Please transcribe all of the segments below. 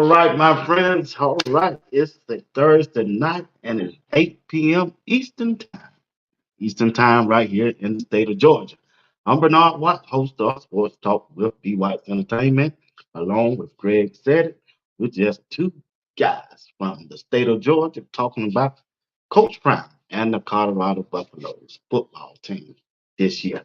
right, my friends. All right. It's the Thursday night and it's 8 p.m. Eastern Time. Eastern Time right here in the state of Georgia. I'm Bernard Watt, host of Sports Talk with BWatts Entertainment, along with Greg Said It. We're just two guys from the state of Georgia talking about Coach Prime and the Colorado Buffaloes football team this year.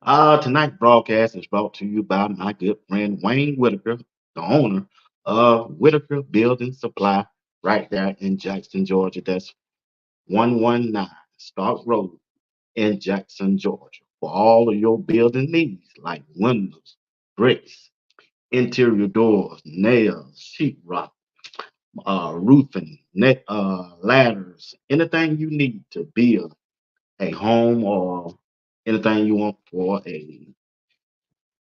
Tonight's broadcast is brought to you by my good friend Wayne Whitaker, the owner of Whitaker Building Supply, right there in Jackson, Georgia. That's 119 Stark Road in Jackson, Georgia. For all of your building needs like windows, bricks, interior doors, nails, sheetrock, roofing, ladders, anything you need to build a home or anything you want for a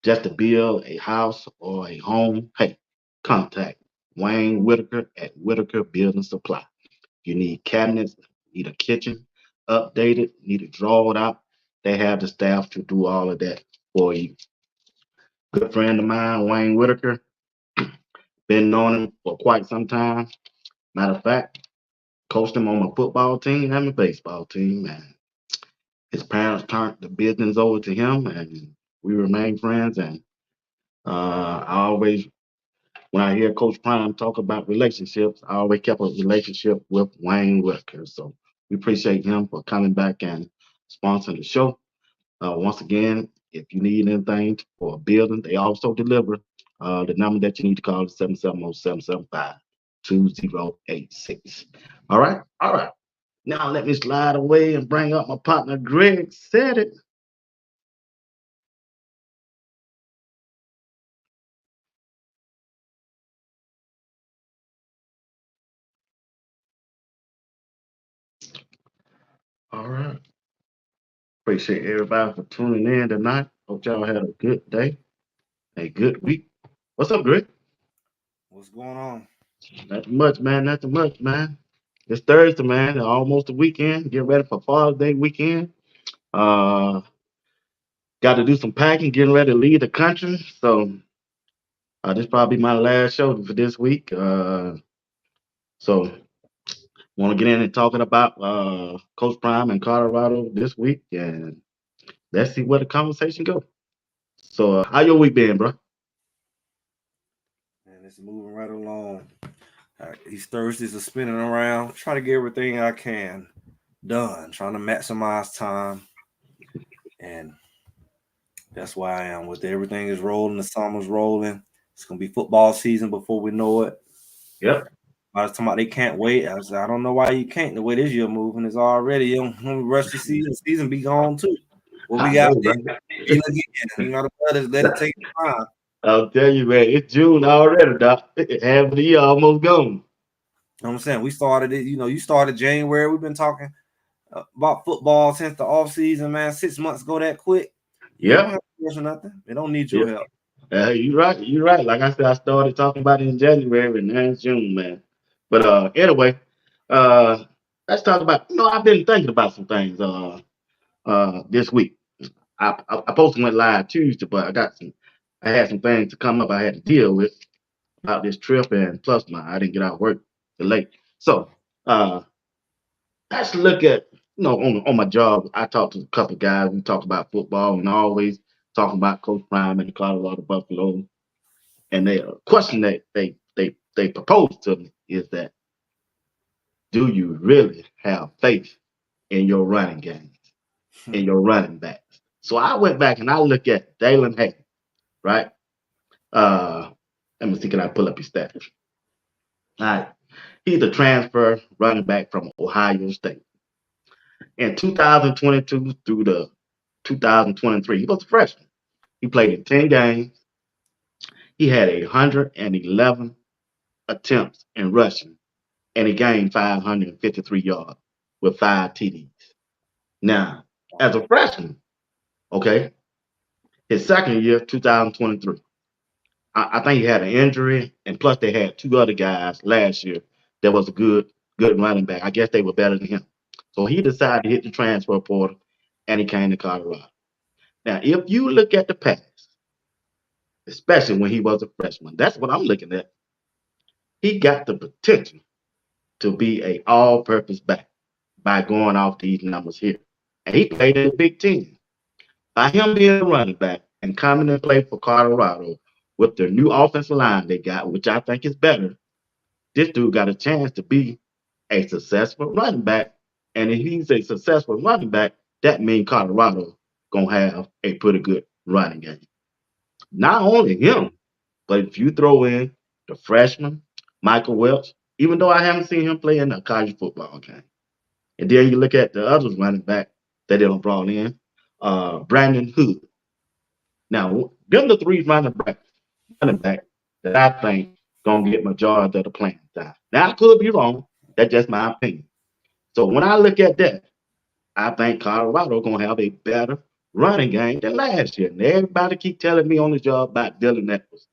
just to build a house or a home, hey, contact Wayne Whitaker at Whitaker Building Supply. You need cabinets, need a kitchen updated, need it drawed out. They have the staff to do all of that for you. Good friend of mine, Wayne Whitaker, been knowing him for quite some time. Matter of fact, coached him on my football team and my baseball team. And his parents turned the business over to him, and we remain friends. And I always when I hear Coach Prime talk about relationships, I always kept a relationship with Wayne Whitaker. So we appreciate him for coming back and sponsoring the show. Once again, if you need anything for a building, they also deliver. The number that you need to call is 770-775-2086. All right, all right. Now let me slide away and bring up my partner Greg Said It. All right. Appreciate everybody for tuning in tonight. Hope y'all had a good day, a good week. What's up, Greg? What's going on? Nothing much, man. Nothing much, man. It's Thursday, man. Almost the weekend. Get ready for Father's Day weekend. Uh, got to do some packing. Getting ready to leave the country. So this probably my last show for this week. So want to get in and talking about Coach Prime in Colorado this week, and let's see where the conversation goes. So how your week been, bro? And it's moving right along. These Thursdays are spinning around, trying to get everything I can done, trying to maximize time. And that's why I am with it. Everything is rolling, the summer's rolling. It's gonna be football season before we know it. Yep. I was talking about they can't wait. I said, I don't know why you can't. The way this year moving is already rush the season be gone too. What we I got know, there, bro. begin again. You know, let it take time. I'll tell you, man. It's June already, doc. Half of the year almost gone. You know what I'm saying? We started it, you started January. We've been talking about football since the off season, man. 6 months go that quick. You don't Yep. have to rush or nothing. They don't need your Yep. help. You're right. You're right. Like I said, I started talking about it in January, and now it's June, man. But anyway, uh, let's talk about. I've been thinking about some things this week. I posted went live Tuesday, but I had some things to come up I had to deal with about this trip, and plus I didn't get out of work till late. So uh, let's look at on my job. I talked to a couple of guys. We talked about football and always talking about Coach Prime and the Colorado Buffaloes. And the question that they proposed to me is that do you really have faith in your running games, in your running backs? So I went back and I looked at Dalen Hay, right? Uh, let me see, can I pull up his stats? All right. He's a transfer running back from Ohio State. In 2022 through the 2023, he was a freshman. He played in 10 games. He had 111 attempts in rushing and he gained 553 yards with 5 TDs. Now, as a freshman, okay, his second year, 2023, I think he had an injury, and plus they had two other guys last year that was a good running back. I guess they were better than him. So he decided to hit the transfer portal, and he came to Colorado. Now, if you look at the past, especially when he was a freshman, that's what I'm looking at. He got the potential to be a all-purpose back by going off these numbers here. And he played in the Big Ten. By him being a running back and coming and play for Colorado with the new offensive line they got, which I think is better, this dude got a chance to be a successful running back. And if he's a successful running back, that means Colorado gonna have a pretty good running game. Not only him, but if you throw in the freshman, Michael Welch, even though I haven't seen him play in a college football game. And then you look at the others running back that they don't brought in, Brandon Hood. Now, them the three running back that I think gonna get majority of the playing time. Now I could be wrong. That's just my opinion. So when I look at that, I think Colorado gonna have a better running game than last year. And everybody keep telling me on the job about Dylan Edwards.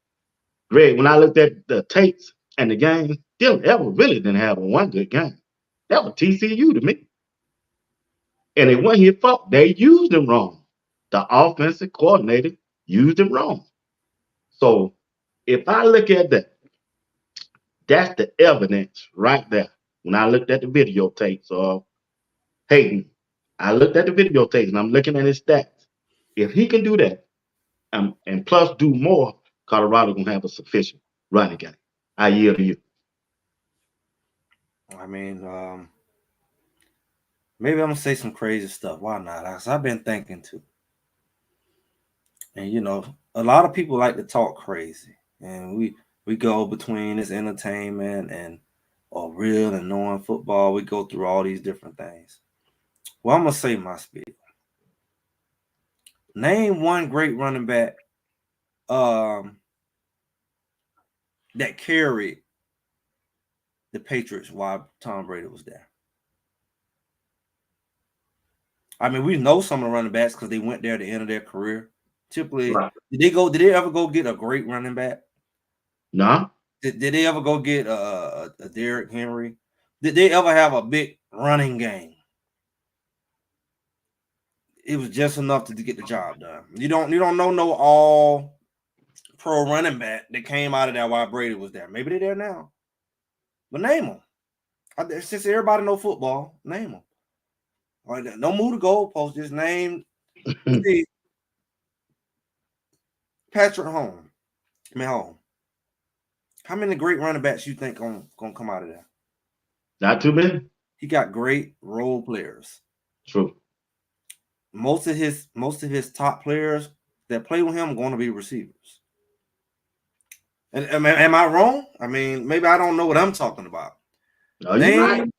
Greg, when I looked at the tapes and the games, Dylan Edwards really didn't have one good game. That was TCU to me. And it wasn't his fault. They used him wrong. The offensive coordinator used him wrong. So if I look at that, that's the evidence right there. When I looked at the videotapes of Hayden, I looked at the videotapes and I'm looking at his stats. If he can do that, and plus do more, Colorado gonna have a sufficient running game. I yield to you. I mean, maybe I'm gonna say some crazy stuff. Why not? I've been thinking too. And a lot of people like to talk crazy, and we go between this entertainment and or real and knowing football. We go through all these different things. Well, I'm gonna say my spiel. Name one great running back that carried the Patriots while Tom Brady was there. I mean, we know some of the running backs because they went there at the end of their career. Typically, Right. Did they ever go get a great running back? No. Did they ever go get a Derrick Henry? Did they ever have a big running game? It was just enough to get the job done. You don't know no all pro running back that came out of there while Brady was there. Maybe they're there now, but name them. Since everybody know football, name them. All right, don't move the goalpost. Just name. See, Patrick Mahomes. How many great running backs you think gonna come out of there? Not too many. He got great role players. True. Most of his top players that play with him are going to be receivers. And am I wrong? I mean, maybe I don't know what I'm talking about. No, you're right.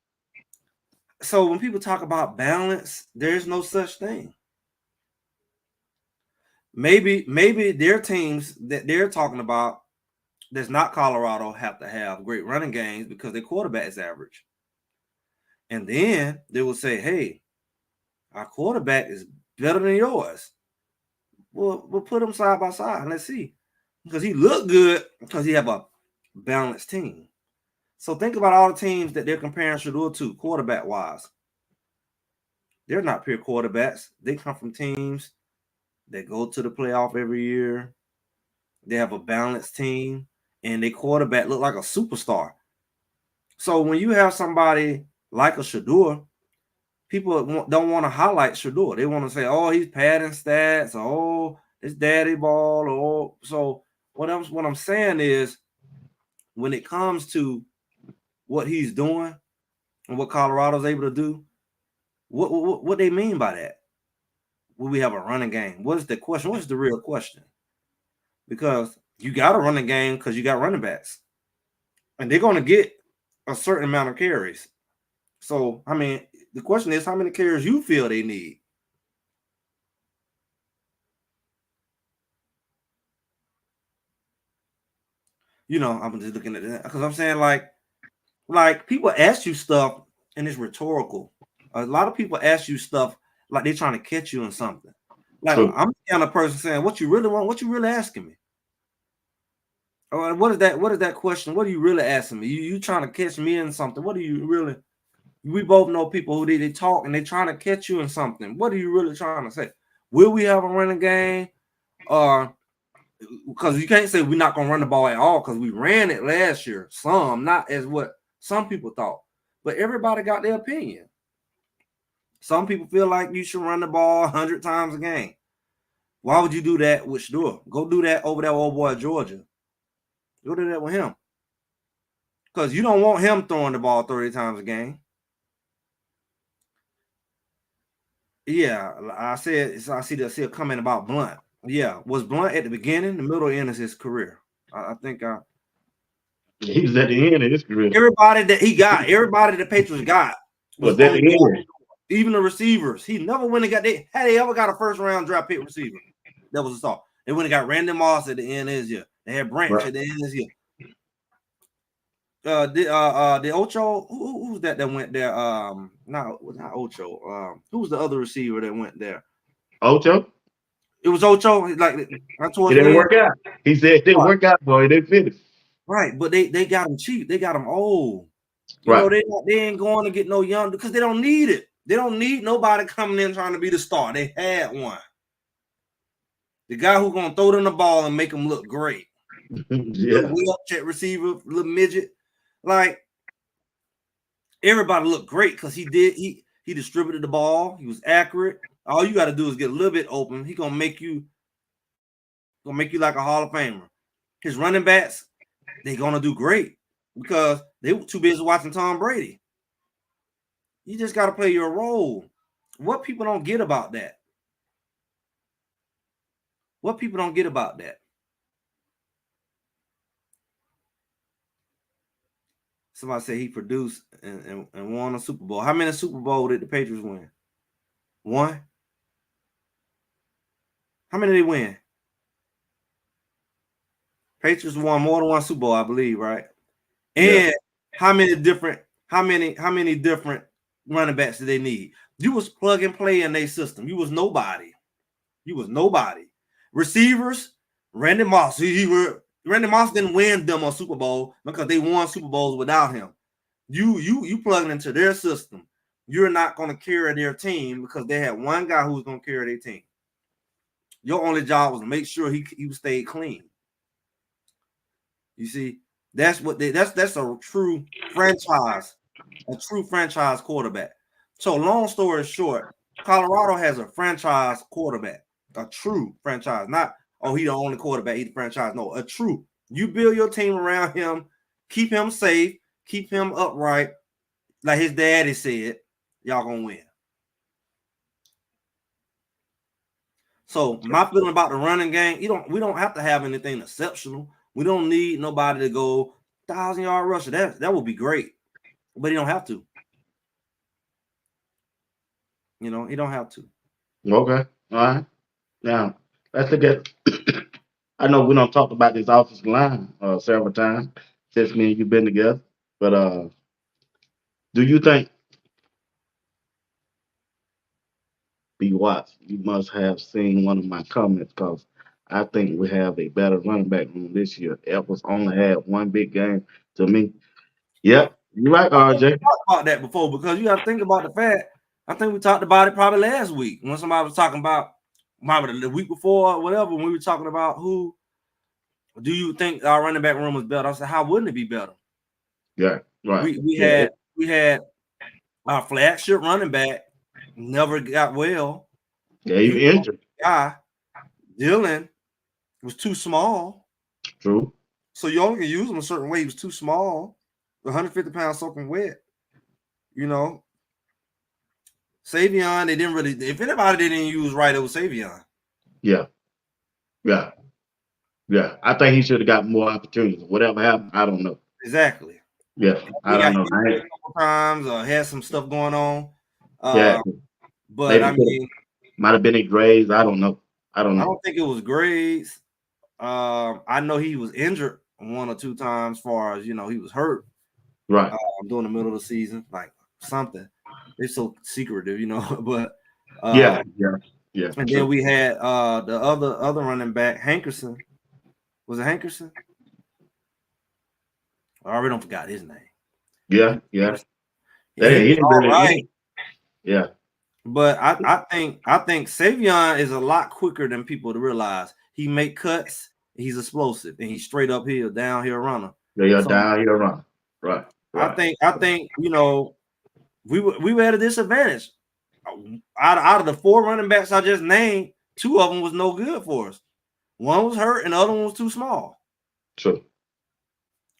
So when people talk about balance, there's no such thing. Maybe their teams that they're talking about that's not Colorado have to have great running games because their quarterback is average. And then they will say, hey, our quarterback is better than yours. Well, we'll put them side by side and let's see. Because he looked good because he have a balanced team. So think about all the teams that they're comparing Shador to quarterback-wise. They're not pure quarterbacks. They come from teams that go to the playoff every year. They have a balanced team, and their quarterback look like a superstar. So when you have somebody like a Shador, people don't want to highlight Shador. They want to say, oh, he's padding stats, or oh, it's daddy ball, or so what I'm saying is when it comes to what he's doing and what Colorado's able to do, what they mean by that? Will we have a running game? What is the question? What is the real question? Because you got a running game because you got running backs. And they're going to get a certain amount of carries. So, I mean, the question is how many carries you feel they need. I'm just looking at that because I'm saying like people ask you stuff and it's rhetorical. A lot of people ask you stuff like they're trying to catch you in something. Like True. I'm the kind of person saying, what you really want? What you really asking me? Or what is that question? What are you really asking me? You trying to catch me in something? What are you really? We both know people who they talk and they're trying to catch you in something. What are you really trying to say? Will we have a running game? Or because you can't say we're not gonna run the ball at all because we ran it last year. Some, not as what some people thought, but everybody got their opinion. Some people feel like you should run the ball 100 times a game. Why would you do that with Shador? Go do that over that old boy at Georgia. Go do that with him. Because you don't want him throwing the ball 30 times a game. Yeah, I see a comment about Blunt. Yeah, was Blunt at the beginning, the middle, end of his career? I think he was at the end of his career. Everybody that the Patriots got was at the end. Even the receivers. He never went and got had they ever got a first round draft pick receiver. That was a star. They went and got Randy Moss at the end of his year. They had Branch at the end of his year. The Ocho, who's that went there? Not Ocho. Who was the other receiver that went there? Ocho. It was Ocho. Like it didn't work out. He said it didn't work out, boy. It didn't finish. Right, but they got him cheap. They got him old. You know, they ain't going to get no young because they don't need it. They don't need nobody coming in trying to be the star. They had one. The guy who's gonna throw them the ball and make them look great. Yeah. Check receiver, little midget. Like everybody looked great because he distributed the ball. He was accurate. All you got to do is get a little bit open. He gonna make you like a Hall of Famer. His running backs, they're gonna do great because they were too busy watching Tom Brady. You just got to play your role. What people don't get about that? Somebody said he produced and won a Super Bowl. How many Super Bowl did the Patriots win? One? How many did they win? Patriots won more than one Super Bowl, I believe, right? And how many different running backs did they need? You was plug and play in their system. You was nobody. Receivers, Randy Moss. Randy Moss didn't win them a Super Bowl because they won Super Bowls without him. You plugging into their system. You're not going to carry their team because they had one guy who was going to carry their team. Your only job was to make sure he stayed clean. You see, that's a true franchise quarterback. So long story short, Colorado has a franchise quarterback, a true franchise, not he the only quarterback, he's the franchise. No, a true. You build your team around him, keep him safe, keep him upright, like his daddy said, y'all gonna win. So my feeling about the running game, we don't have to have anything exceptional. We don't need nobody to go 1,000-yard rusher. That would be great, but he don't have to. You know, he don't have to. Okay. All right. Now let's look at. I know we don't talk about this offensive line several times since me and you've been together, but do you think BWatts, you must have seen one of my comments because I think we have a better running back room this year. Edwards only had one big game to me. Yep, you're right, RJ. We talked about that before because you got to think about the fact. I think we talked about it probably last week when somebody was talking about maybe the week before or whatever when we were talking about who do you think our running back room was better. I said, how wouldn't it be better? Yeah, right. We had our flagship running back never got well. Yeah, he was injured. Dylan was too small. True. So you only can use him a certain way. He was too small. 150 pounds soaking wet. You know. Savion, they didn't really. If anybody didn't use right, it was Savion. Yeah. I think he should have got more opportunities. Whatever happened, I don't know. Exactly. Yeah, I don't know. A couple times had some stuff going on. Yeah, but I mean, might have been in grades. I don't know. I don't think it was grades. I know he was injured one or two times. As far as he was hurt. Right. During the middle of the season, like something. It's so secretive, But yeah. And then we had the other running back, Hankerson. Was it Hankerson? I already don't forgot his name. Yeah. He didn't really. Right. Yeah. But I think Savion is a lot quicker than people to realize. He make cuts He's explosive, and he's straight uphill, downhill runner. Yeah, downhill runner. Right. I think we were at a disadvantage. Out of the 4 running backs I just named, 2 of them was no good for us. One was hurt, and the other one was too small. True.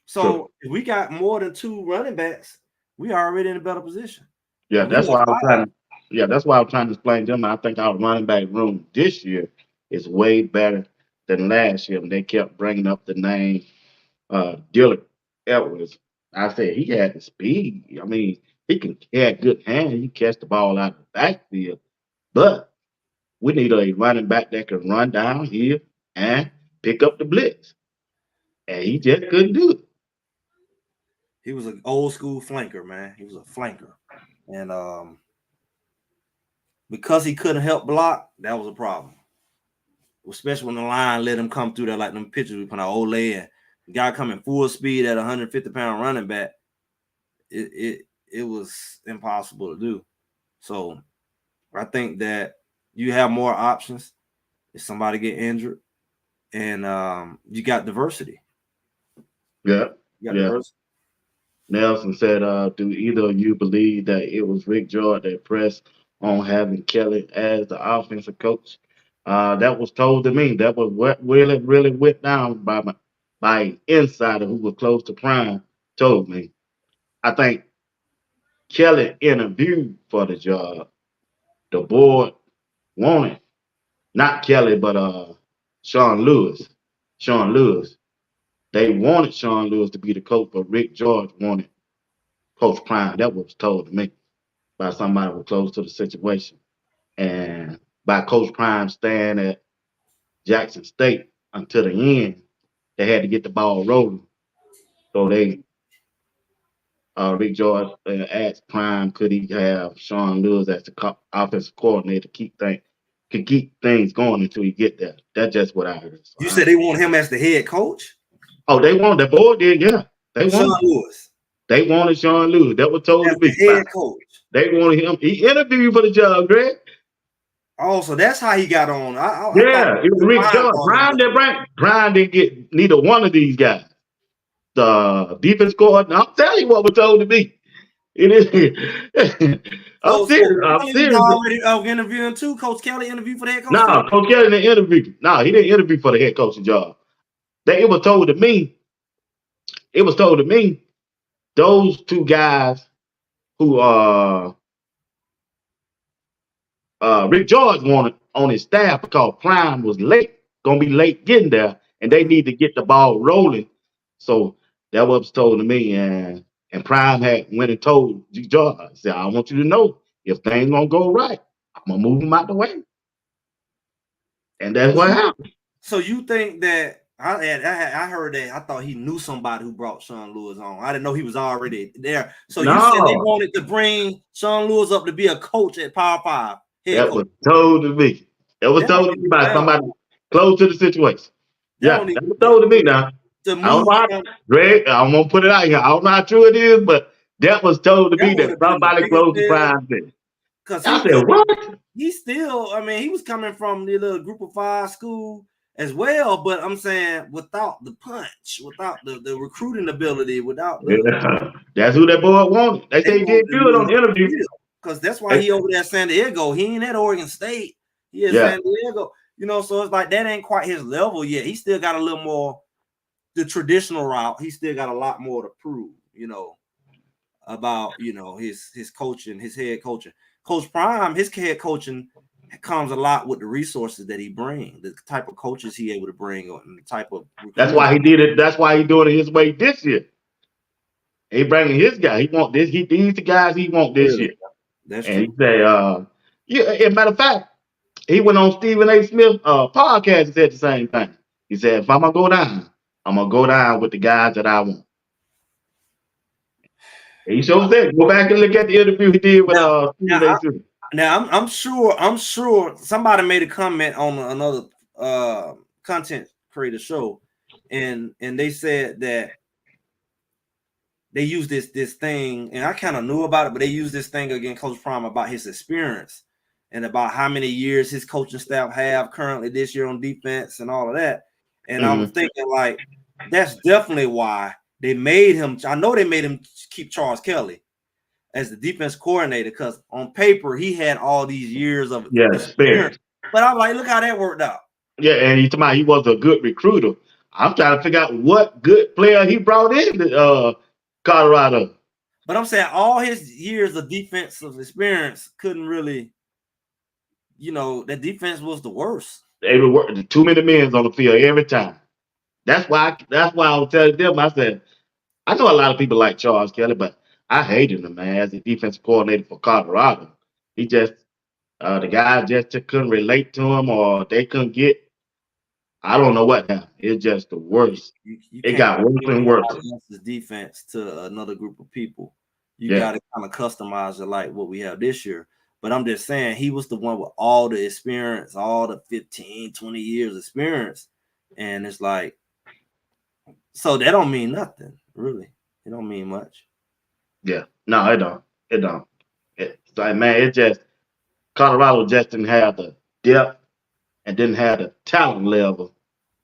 So if we got more than 2 running backs, we are already in a better position. Yeah, that's why I'm trying to explain to them. I think our running back room this year is way better than last year. And they kept bringing up the name Dillard Edwards. I said he had the speed. I mean, he had good hands. He catch the ball out of the backfield. But we need a running back that can run down here and pick up the blitz. And he just couldn't do it. He was an old school flanker, man. He was a flanker. And because he couldn't help block, that was a problem. Especially when the line let him come through there, like them pictures we put on Ole, and the guy coming full speed at 150-pound running back. It was impossible to do. So I think that you have more options if somebody get injured, and you got diversity. Yeah. Diversity. Nelson said, do either of you believe that it was Rick George that pressed on having Kelly as the offensive coach? That was told to me. That was what really went down by insider who was close to Prime told me. I think Kelly interviewed for the job. The board wanted, not Kelly, but Sean Lewis. They wanted Sean Lewis to be the coach, but Rick George wanted Coach Prime. That was told to me by somebody who was close to the situation. And by Coach Prime staying at Jackson State until the end, they had to get the ball rolling. So Rick George asked Prime, could he have Sean Lewis as the offensive coordinator to keep things going until he get there. That's just what I heard. So you said they want him as the head coach? Oh, they want the board did, yeah. Sean Lewis. They wanted Sean Lewis. That was told as to be the head coach. They wanted him. He interviewed for the job, Greg. Oh, so that's how he got on. It was Rick George. Brian didn't get neither one of these guys. The defense coordinator. I'm telling you what was told to me. It is. I'm serious. Already interviewing too. Coach Kelly interviewed for the head coach. No, Coach Kelly didn't interview. No, he didn't interview for the head coaching job. It was told to me. Those 2 guys who Rick George wanted on his staff because Prime was gonna be late getting there, and they need to get the ball rolling. So that was told to me, and Prime had went and told George, said, I want you to know if things gonna go right, I'm gonna move him out the way. And that's what happened. So you think that I heard that I thought he knew somebody who brought Sean Lewis on. I didn't know he was already there. So you said they wanted to bring Sean Lewis up to be a coach at Power 5. That was told to me. It was told to me by somebody close to the situation. Yeah, that was told to me now. Greg, I'm gonna put it out here. I don't know how true it is, but that was told to me that somebody close to Prime did. Because I said, what? He still, he was coming from the little group of 5 school as well, but I'm saying without the punch, without the recruiting ability, without that's who that boy wanted. They say he did good on the interview. Because that's why he over there at San Diego. He ain't at Oregon State. He at San Diego. So it's like that ain't quite his level yet. He still got a little more the traditional route. He still got a lot more to prove, about his coaching, his head coaching. Coach Prime, his head coaching comes a lot with the resources that he brings, the type of coaches he able to bring, and the type of. That's why he did it. That's why he doing it his way this year. He bringing his guy. He want this. These the guys he want this year. That's and true. He said, as a matter of fact, he went on Stephen A. Smith podcast and said the same thing. He said, if I'm gonna go down, I'm gonna go down with the guys that I want. And he showed that. Go back and look at the interview he did with Stephen A. Smith. Now I'm sure somebody made a comment on another content creator show, and they said that they used this thing, and I kind of knew about it, but they used this thing against Coach Prime about his experience and about how many years his coaching staff have currently this year on defense and all of that. And I was thinking, like, that's definitely why they made him. I know they made him keep Charles Kelly as the defense coordinator, because on paper he had all these years of experience. But I'm like, look how that worked out. Yeah, and he was a good recruiter. I'm trying to figure out what good player he brought into Colorado. But I'm saying all his years of defensive experience couldn't really, that defense was the worst. They were working too many men on the field every time. That's why I was telling them. I said, I know a lot of people like Charles Kelly, but I hated him, man, as a defensive coordinator for Colorado. He just the guys just couldn't relate to him, or they couldn't get. I don't know what happened. It's just the worst. You got worse and worse. This defense to another group of people. You got to kind of customize it like what we have this year. But I'm just saying, he was the one with all the experience, all the 15, 20 years experience. And it's like, so that don't mean nothing, really. It don't mean much. Yeah. No, it don't. It don't. It's like, man, it just, Colorado just didn't have the depth and didn't have the talent level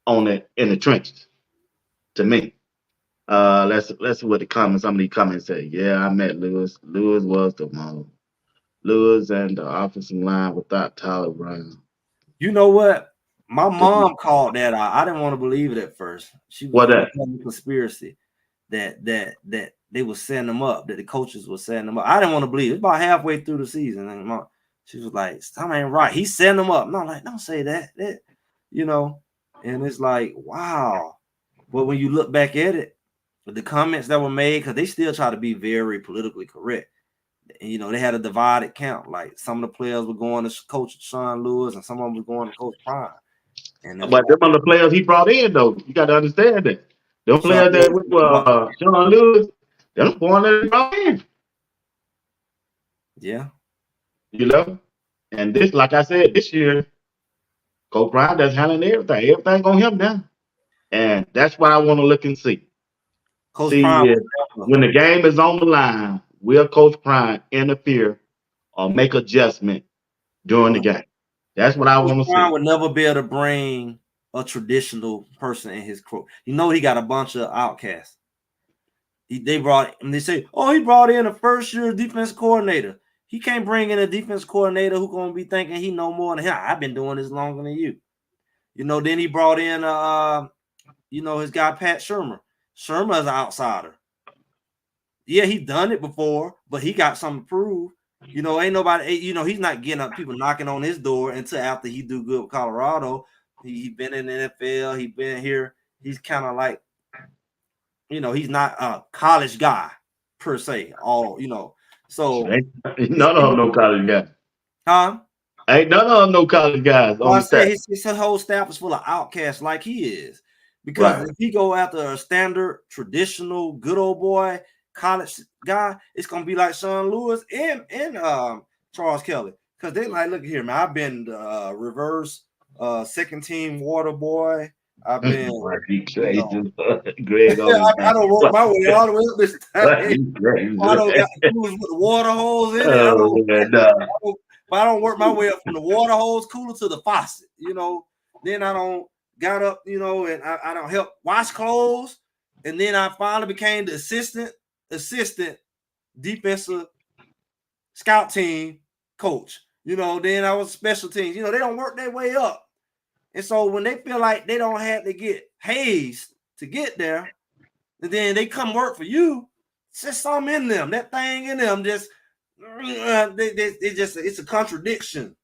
on it in the trenches, to me. Let's see what the comments. Some of these comments say. Yeah, I met Lewis. Lewis was the one. Lewis and the offensive line without Tyler Brown. You know what? My mom called that out. I didn't want to believe it at first. She was a conspiracy that they were setting them up, that the coaches were setting them up. I didn't want to believe it. About halfway through the season, and she was like, "Something ain't right. He's setting them up." And I'm like, "Don't say that." And it's like, wow. But when you look back at it, the comments that were made, because they still try to be very politically correct. And, they had a divided count. Like, some of the players were going to Coach Sean Lewis, and some of them were going to Coach Prime. But them are the players he brought in, though. You got to understand that. Them players that were Sean Lewis, they're the ones that he brought in. Yeah. And this, like I said, this year, Coach Prime does handling everything. Everything on him now. And that's what I want to look and see. Coach Prime, when the game is on the line, will Coach Prime interfere or make adjustment during the game? That's what I want to see. Prime would never be able to bring a traditional person in his crew. He got a bunch of outcasts. They say, oh, he brought in a first-year defense coordinator. He can't bring in a defense coordinator who's going to be thinking he know more than him. I've been doing this longer than you. Then he brought in, his guy, Pat Shermer. Shermer is an outsider. Yeah, he done it before, but he got something to prove. Ain't nobody, he's not getting up people knocking on his door until after he do good with Colorado. He been in the NFL. He been here. He's kind of like, he's not a college guy per se. So ain't none of them no college guys. Huh? Ain't none of them no college guys. Well, I say his whole staff is full of outcasts like he is. Because if he go after a standard, traditional, good old boy college guy, it's gonna be like Sean Lewis and Charles Kelly. Because they like, look here, man. I've been reverse second team water boy. I've been Greg. I don't work my way all the way up this time. I don't got coolers with the water hose in it. I don't work my way up from the water hose cooler to the faucet. Then I don't got up, and I don't help wash clothes. And then I finally became the assistant defensive scout team coach. Then I was special teams. They don't work their way up. And so when they feel like they don't have to get hazed to get there, and then they come work for you, it's just something in them. That thing in them just, it's a contradiction.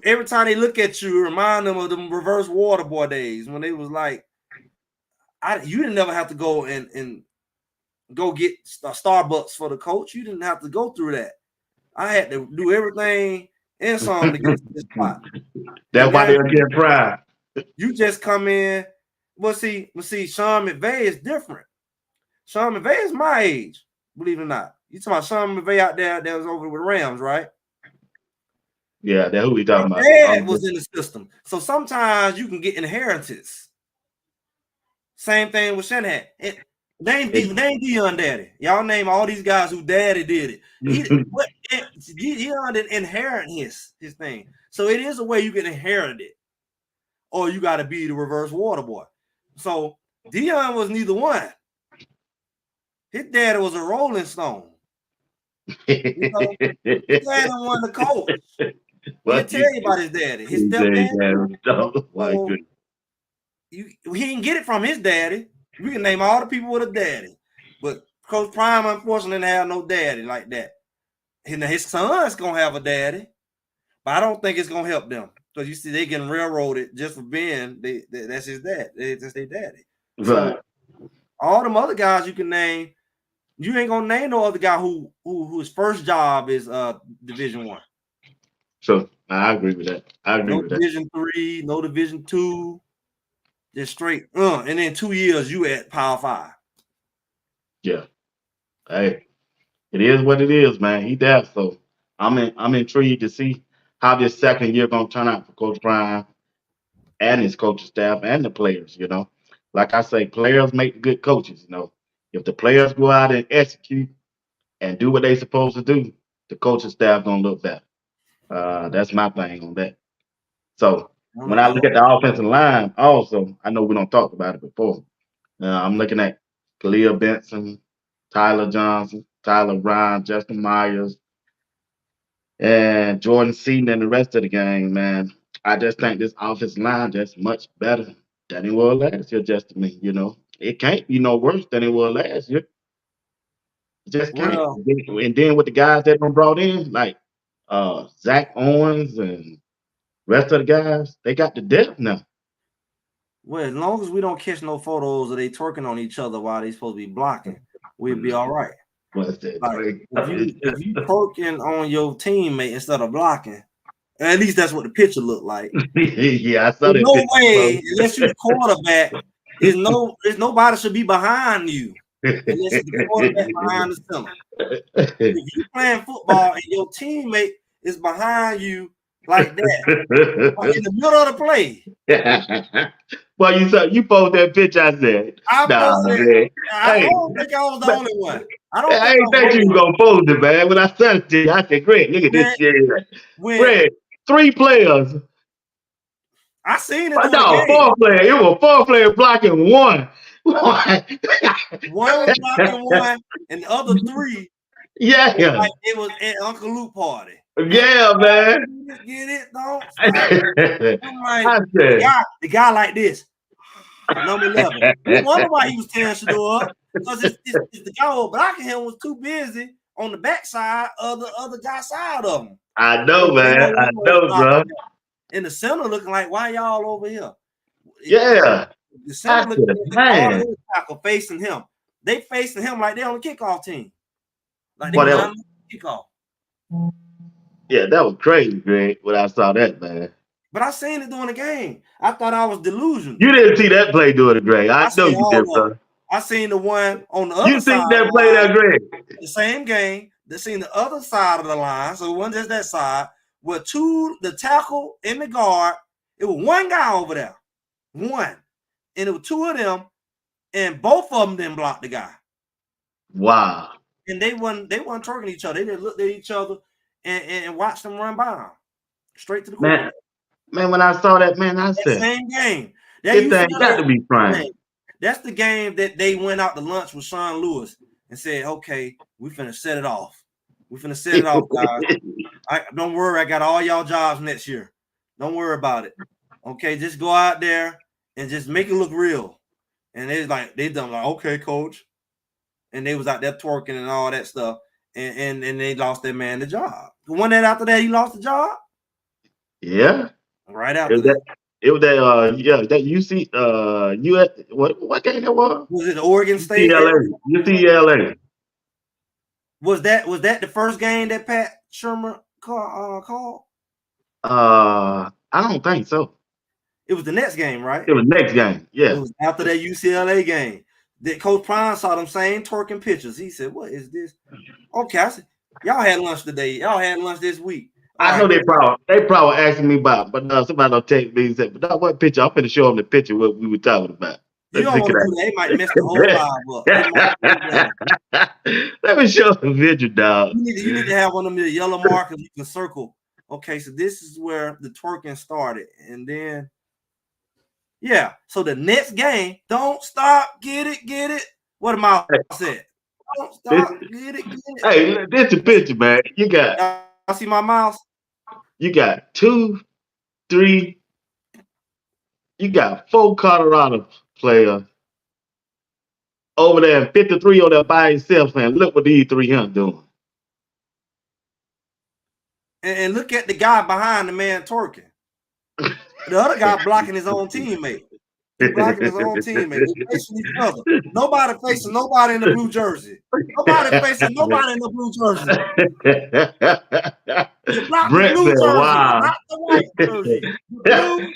Every time they look at you, remind them of the reverse water boy days when they was like, you didn't never have to go and go get Starbucks for the coach. You didn't have to go through that. I had to do everything and some to get to this spot. That's why they don't get pride. You just come in. Well, see, Sean McVay is different. Sean McVay is my age, believe it or not. You talking about Sean McVay out there that was over with Rams, right? Yeah, that's who we talking about. Dad was in the system. So sometimes you can get inheritance. Same thing with Shanahan. Name Deion daddy. Y'all name all these guys who daddy did it. Deion didn't inherit his thing. So it is a way you can inherit it. or you got to be the reverse water boy. So Deion was neither one. His daddy was a Rolling Stone. You know, his daddy won the coach. He'll tell you about his daddy. His stepdaddy. So, he didn't get it from his daddy. We can name all the people with a daddy, but Coach Prime unfortunately didn't have no daddy like that. His son's gonna have a daddy, but I don't think it's gonna help them because you see they getting railroaded just for being that's his dad. That's their daddy. Right. So all them other guys you can name, you ain't gonna name no other guy whose first job is Division I. So I agree with that. I agree with Division III, no Division II, just straight. And then 2 years you at Power 5. Yeah. Hey, it is what it is, man. He there, so I'm intrigued to see how this second year gonna turn out for Coach Prime and his coaching staff and the players. You know, like I say, players make good coaches. You know, if the players go out and execute and do what they supposed to do, the coaching staff gonna look better. That's my thing on that. So when I look at the offensive line, also, I know we don't talk about it before. I'm looking at Khalil Benson, Tyler Johnson, Tyler Ryan, Justin Myers, and Jordan Seaton and the rest of the gang, man. I just think this offensive line just much better than it was last year, just to me, you know. It can't be no worse than it was last year. It just can't. Well, And then with the guys that been brought in, like Zach Owens and rest of the guys, they got the depth now. Well, as long as we don't catch no photos of they twerking on each other while they supposed to be blocking, we'll be all right. What's that? Like, if you twerking on your teammate instead of blocking, at least that's what the picture looked like. Yeah, I saw that. No picture, way, unless you're the quarterback, there's nobody should be behind you unless you're the quarterback behind the center. If you playing football and your teammate is behind you like that, like in the middle of the play. Well, you posted that picture. I said, I posted. man. I don't think I was the only one. I ain't think you was gonna post it, man. When I sent it to you, I said, Greg, look at this shit. Greg, 3 players. I seen it. No, 4 players. It was 4 players blocking 1. One was blocking 1, and the other 3. Yeah, it was at Uncle Luke party. Yeah, man. Get it? Don't stop. I'm like, the guy like this. Number 11. No wonder why he was tearing Shador up, because it's the guy who was blocking him was too busy on the backside of the other guy's side of him. I know, man. I know, bro. In the center looking like, why y'all over here? Yeah. The center looking like all tackle facing him. They facing him like they on the kickoff team. Like they on the kickoff. Yeah, that was crazy, Greg, when I saw that, man. But I seen it during the game. I thought I was delusional. You didn't see that play during the Greg. I know you did, bro. I seen the one on the other side. You seen that play there, Greg? The same game. They seen the other side of the line. So it wasn't just that side. With the tackle and the guard. It was one guy over there. One. And it was 2 of them. And both of them didn't block the guy. Wow. And they weren't twerking each other. They just looked at each other and watched them run by them. Straight to the quarterback. Man, when I saw that, man, I said, same game. This thing got to be prime. That's the game that they went out to lunch with Sean Lewis and said, okay, we finna set it off. We finna set it off, guys. Don't worry, I got all y'all jobs next year. Don't worry about it. Okay, just go out there and just make it look real. And they done like, okay, coach. And they was out there twerking and all that stuff. And they lost that man the job. The one that after that he lost the job? Yeah. Right after that. It was that UC US what game that was? Was it Oregon State? UCLA. Was that the first game that Pat Shermer called? I don't think so. It was the next game, right? It was next game. Yeah. It was after that UCLA game. That Coach Prime saw them same twerking pictures. He said, "What is this?" Okay, I said, "Y'all had lunch today. Y'all had lunch this week." I know they probably asking me about, but somebody don't take me and say, "But what picture?" I'm finna show them the picture what we were talking about. You don't want to do that. They might mess the whole live up. Let me show the video, dog. You need to have one of them yellow markers you can circle. Okay, so this is where the twerking started, and then Yeah. So the next game, don't stop, get it. What am I said? Don't This, stop, get it. hey, this the picture, man. Y'all see my mouse? You got 2, 3. You got 4 Colorado players over there, and 53 on there by himself. And look what these 3 here doing. And look at the guy behind the man twerking. The other guy blocking his own teammate. He's blocking his own teammate. They're facing each other. Nobody facing nobody in the blue jersey. Nobody facing nobody in the blue jersey. You block the Brent blue said, jersey, "Wow." not the white jersey. The blue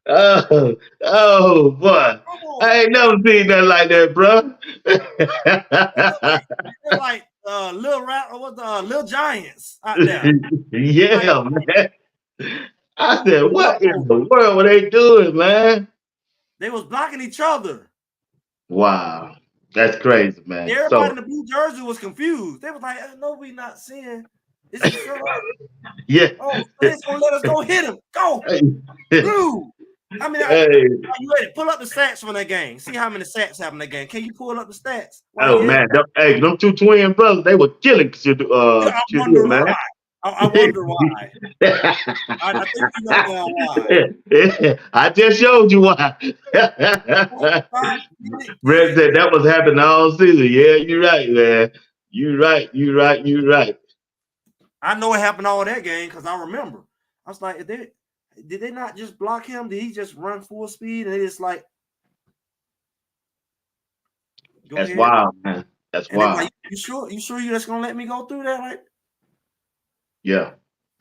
jersey. Oh, boy. Come on. I ain't never seen nothing like that, bro. They're like little rat or what the little giants out there. Yeah, Like, man. I said, what in whoa. the world were they doing, man? They was blocking each other. Wow. That's crazy, man. Everybody So, in the blue jersey was confused. They was like, no, we not seeing. Is he shut up? yeah. Oh, it's gonna let us go hit him. Go. Blue. I mean, Hey. you ready? Pull up the stats from that game. See how many sacks happened in that game. Can you pull up the stats? Oh, man. Them 2 twin brothers, they were killing I wonder man. why. I wonder why. I think you know now why. I just showed you why. Red said that was happening all season. Yeah, you're right, man. You're right. I know it happened all that game because I remember. I was like, did they not just block him? Did he just run full speed? And it's like, That's wild, man. That's wild. Like, you sure you just gonna let me go through that? Like, yeah,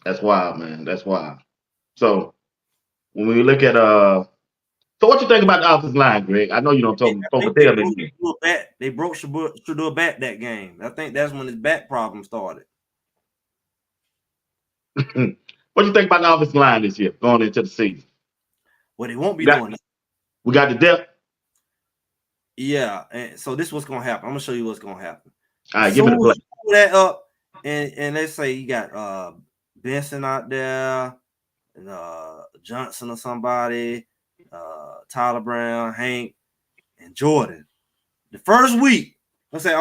that's wild, man. That's wild. So when we look at so what you think about the offensive line, Greg? I know you don't talk I tell think me. they broke Shador back that game. I think that's when his back problem started. What do you think about the offensive line this year going into the season? Well, they won't be doing that. We got the depth. Yeah, and so this is what's gonna happen. I'm gonna show you what's gonna happen. All right, give me the play. Pull that up, and let's say you got Benson out there, and Johnson or somebody, Tyler Brown, Hank, and Jordan. The first week, let's say,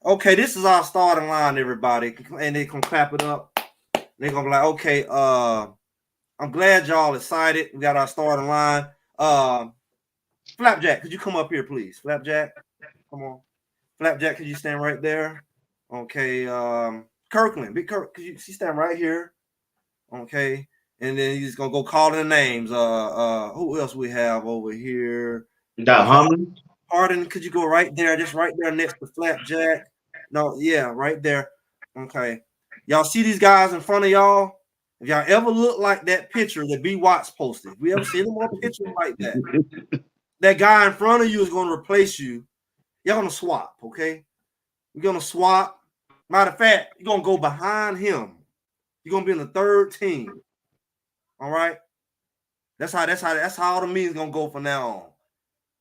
okay, this is our starting line, everybody, and they can clap it up. They're gonna be like, okay, I'm glad y'all excited. We got our starting line. Flapjack, could you come up here, please? Flapjack, come on. Flapjack, could you stand right there? Okay, Kirkland, Big Kirk, could you stand right here? Okay, and then he's gonna go calling the names. Who else we have over here? You got Harmon. Harden, could you go right there? Just right there next to Flapjack. No, yeah, right there. Okay. Y'all see these guys in front of y'all? If y'all ever look like that picture that BWatts posted, if we ever see any more pictures like that, that guy in front of you is going to replace you. Y'all going to swap, okay? We're going to swap. Matter of fact, you're going to go behind him. You're going to be in the third team. All right? That's how the meeting's going to go from now on.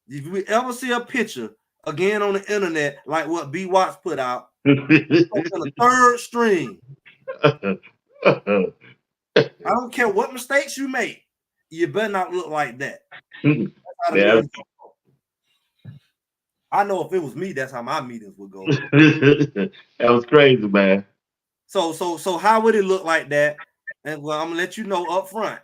If we ever see a picture again on the internet like what BWatts put out, on the third string. I don't care what mistakes you make, you better not look like that. I know if it was me, that's how my meetings would go. That was crazy, man. So how would it look like that? And well, I'm gonna let you know up front.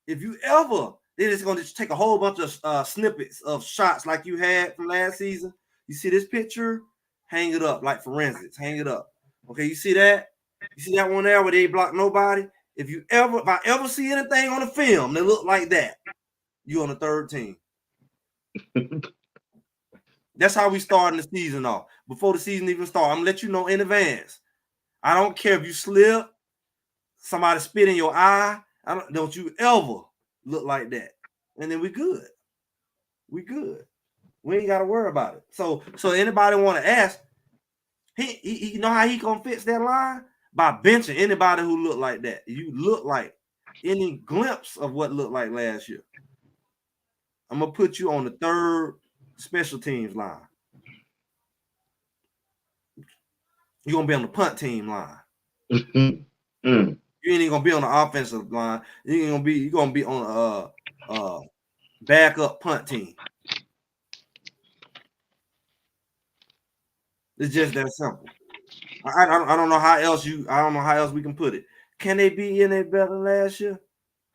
If you ever, then it's gonna just take a whole bunch of snippets of shots like you had from last season. You see this picture? Hang it up like forensics. Hang it up. Okay, you see that? You see that one there where they block nobody? If I ever see anything on the film that look like that, you on the third team. That's how we starting the season off. Before the season even starts, I'm gonna let you know in advance. I don't care if you slip, somebody spit in your eye. Don't you ever look like that. And then we good. We good. We ain't got to worry about it. So anybody want to ask, he know how he gonna fix that line? By benching anybody who look like that. You look like any glimpse of what looked like last year. I'm gonna put you on the third special teams line. You're gonna be on the punt team line. You ain't even gonna be on the offensive line. You're gonna be on backup punt team. It's just that simple. I don't know how else we can put it. Can they be any better than last year?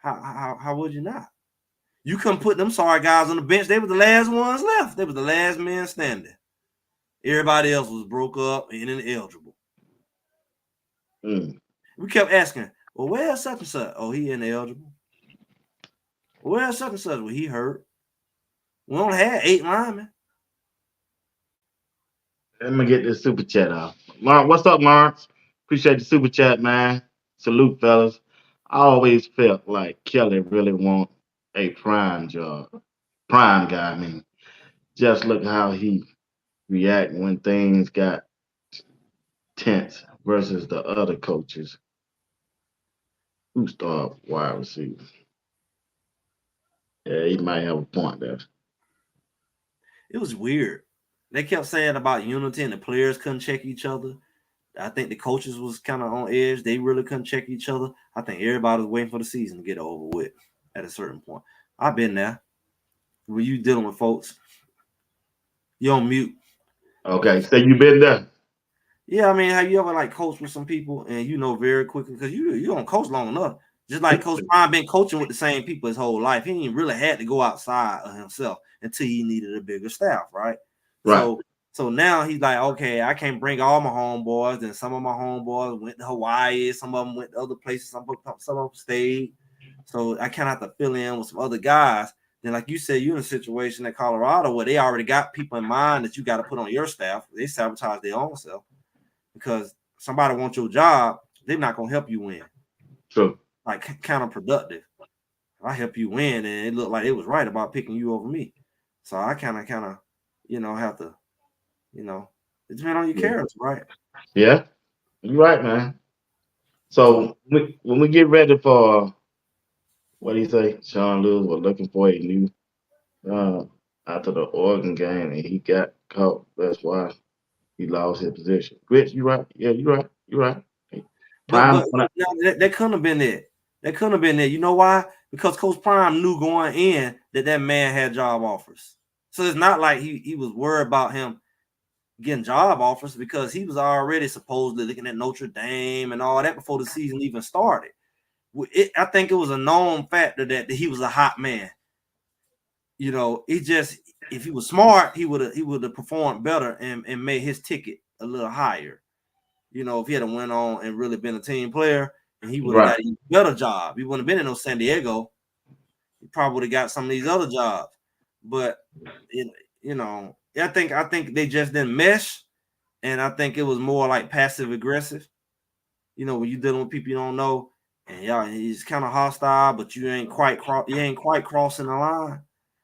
How would you not? You couldn't put them sorry guys on the bench. They were the last ones left. They were the last men standing. Everybody else was broke up and ineligible. We kept asking, well, where's such and such? Oh, he ineligible. Where's such and such? Well, he hurt. We only had 8 linemen. Let me get this super chat off. Mark, what's up, Lawrence? Appreciate the super chat, man. Salute, fellas. I always felt like Kelly really want a prime job. Prime guy, I mean. Just look how he react when things got tense versus the other coaches who start wide receivers. Yeah, he might have a point there. It was weird. They kept saying about unity and the players couldn't check each other. I think the coaches was kind of on edge. They really couldn't check each other. I think everybody was waiting for the season to get over with at a certain point. I've been there. When you dealing with folks, you're on mute. Okay, so you been there? Yeah, I mean, have you ever like coached with some people and you know very quickly because you don't coach long enough. Just like Coach Prime been coaching with the same people his whole life. He ain't really had to go outside of himself until he needed a bigger staff, right? Right. So now he's like, okay, I can't bring all my homeboys. And some of my homeboys went to Hawaii. Some of them went to other places. Some of them stayed. So I kind of have to fill in with some other guys. Then, like you said, you're in a situation at Colorado where they already got people in mind that you got to put on your staff. They sabotage their own self because somebody wants your job. They're not going to help you win. True. Like counterproductive. If I help you win, and it looked like it was right about picking you over me. So I kind of, have to, it depends on your character, right? Yeah, you're right, man. So when we get ready for what do you say, Sean Lewis was looking for a new after the Oregon game, and he got caught. That's why he lost his position. Rich, you right? Yeah, you right. You right. But that couldn't have been it. That couldn't have been it. You know why? Because Coach Prime knew going in that man had job offers. So it's not like he was worried about him getting job offers because he was already supposedly looking at Notre Dame and all that before the season even started. I think it was a known factor that he was a hot man. If he was smart, he would have performed better and made his ticket a little higher. If he had went on and really been a team player, and he would have got a better job. He wouldn't have been in no San Diego. He probably would have got some of these other jobs. But I think they just didn't mesh, and I think it was more like passive aggressive. When you're dealing with people you don't know, and he's kind of hostile, but you ain't quite crossing the line.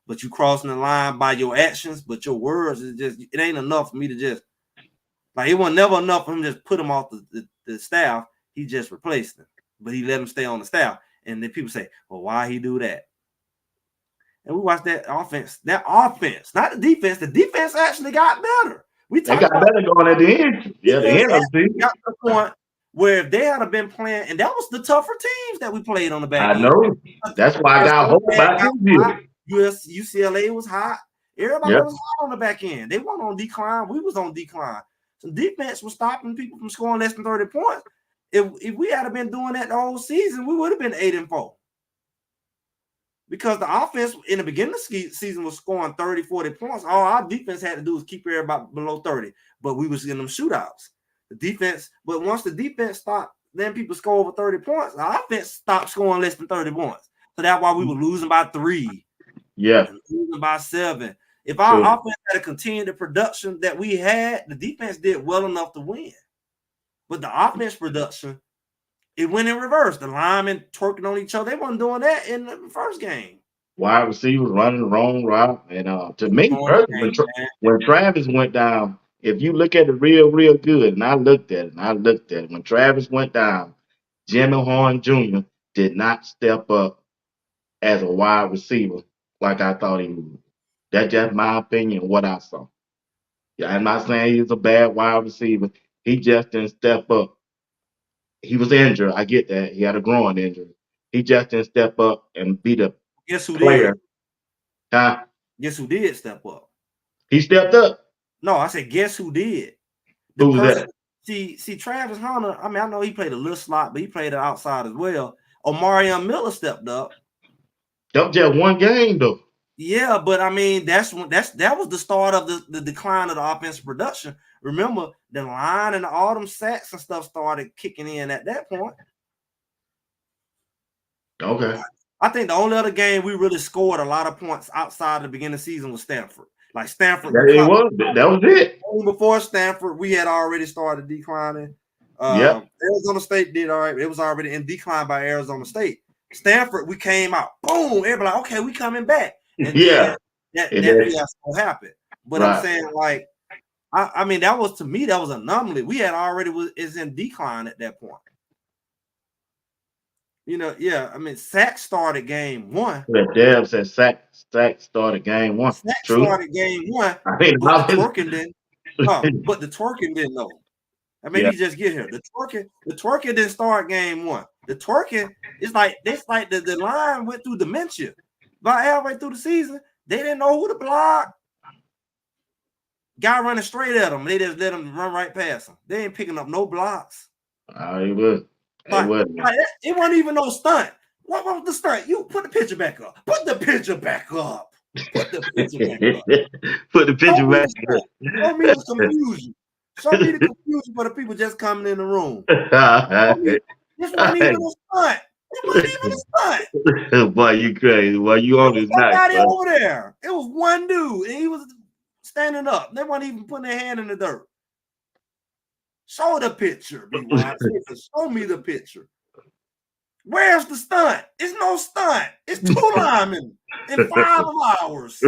But you crossing the line by your actions, but your words it ain't enough for me to just. Like, it was never enough for him to just put him off the staff. He just replaced him. But he let him stay on the staff. And then people say, well, why he do that? And we watched that offense. That offense, not the defense. The defense actually got better. They got better going at the end. Yeah, the end of the season. Got to the point where if they had been playing, and that was the tougher teams that we played on the back end. I know. That's why I got hope about this year. UCLA was hot. Everybody was hot on the back end. They weren't on decline. We was on decline. So defense was stopping people from scoring less than 30 points. If we had been doing that the whole season, we would have been 8-4. Because the offense in the beginning of the season was scoring 30, 40 points. All our defense had to do was keep everybody below 30. But we was in them shootouts. But once the defense stopped, then people score over 30 points. The offense stopped scoring less than 30 points. So that's why we were losing by 3. Yeah. Losing by 7. If our offense had continued the production that we had, the defense did well enough to win. But the offense production, it went in reverse. The linemen twerking on each other. They wasn't doing that in the first game. Wide receivers running the wrong route. And to me, personally, when Travis went down, if you look at it real good, and I looked at it, when Travis went down, Jimmy Horn Jr. did not step up as a wide receiver like I thought he would. That's just my opinion, what I saw. Yeah, I'm not saying he's a bad wide receiver. He just didn't step up. He was injured. I get that. He had a groin injury. He just didn't step up and be the Guess who player. did? Guess who did step up? He stepped up. No, I said guess who did? The Who was person. that? See, Travis Hunter. I mean, I know he played a little slot, but he played it outside as well. Omarion Miller stepped up. That was just one game though. Yeah, but I mean, that was the start of the decline of the offensive production. Remember, the line and all them sacks and stuff started kicking in at that point. Okay. I think the only other game we really scored a lot of points outside the beginning of the season was Stanford. Like Stanford, That was it. Before Stanford, we had already started declining. Arizona State did all right. It was already in decline by Arizona State. Stanford, we came out, boom. Everybody like, okay, we coming back. And then that fiasco happened. But I'm saying, like, I mean, that was, to me, that was an anomaly. We had already is in decline at that point. You know, yeah. I mean, sack started game one. Dev said sack started game one. Sack started game one. But the twerking didn't. No, but the twerking didn't know. And maybe you just get here. The twerking didn't start game one. The twerking is like the line went through dementia. About halfway through the season, they didn't know who to block. Guy running straight at them. They just let him run right past him. They ain't picking up no blocks. It was. It wasn't even no stunt. What was the stunt? You put the picture back up. Put the picture back up. Put the picture back up. Put the picture back up. Show me the confusion. Show me the confusion for the people just coming in the room. This wasn't even a stunt. It wasn't even a stunt. Boy, you crazy. Boy, you on this night. Somebody over there. It was one dude, and he was standing up. They weren't even putting their hand in the dirt. Show the picture, BWatts. Show me the picture. Where's the stunt? It's no stunt. It's two linemen in 5 hours.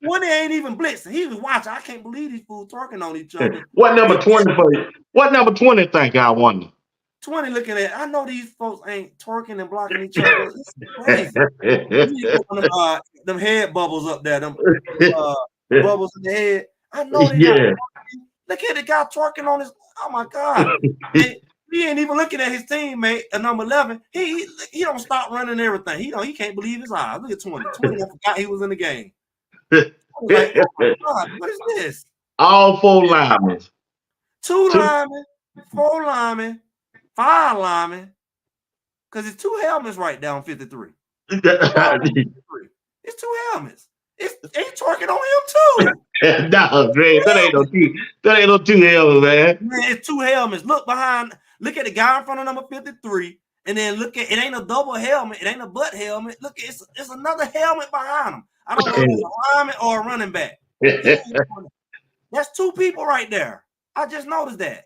One ain't even blitzing. He was watching. I can't believe these fools talking on each other. What number 20 for you? What number 20 think I won? 20 looking at. I know these folks ain't twerking and blocking each other. It's crazy. Them head bubbles up there. Them bubbles in the head. I know they got. Look at the guy twerking on his. Oh my God. He ain't even looking at his teammate at number 11. He don't stop running everything. He can't believe his eyes. Look at 20. 20, I forgot he was in the game. I was like, oh my God, what is this? All 4 linemen. 2 linemen, 4 linemen, 5 linemen. Because it's 2 helmets right down 53. It's 2 helmets. It's twerking on him too. No, Greg, that ain't no 2 helmets, man. Man, it's 2 helmets. Look behind. Look at the guy in front of number 53, and then look at it. Ain't a double helmet. It ain't a butt helmet. Look, it's another helmet behind him. I don't know if it's a lineman or a running back. That's 2 people right there. I just noticed that.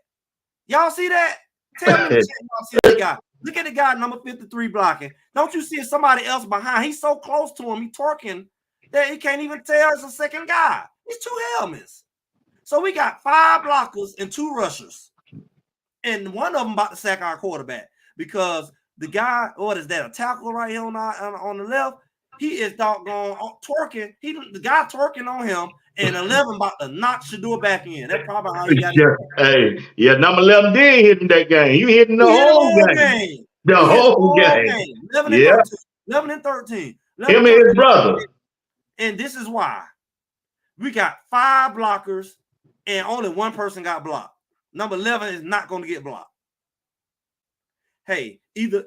Y'all see that? Tell me y'all see the guy. Look at the guy number 53 blocking. Don't you see somebody else behind? He's so close to him. He twerking that he can't even tell it's a second guy. It's 2 helmets. So we got 5 blockers and 2 rushers. And one of them about to sack our quarterback because the guy, what is that, a tackle right here on the left? He is doggone twerking. The guy twerking on him, and 11 about to knock Shador back in. That's probably how he got it. Number 11 did hit in that game. You hitting the whole game. The whole game. 11 and 13. 11 and 13. Him and his brother. And this is why. We got 5 blockers, and only 1 person got blocked. Number 11 is not going to get blocked. Hey, either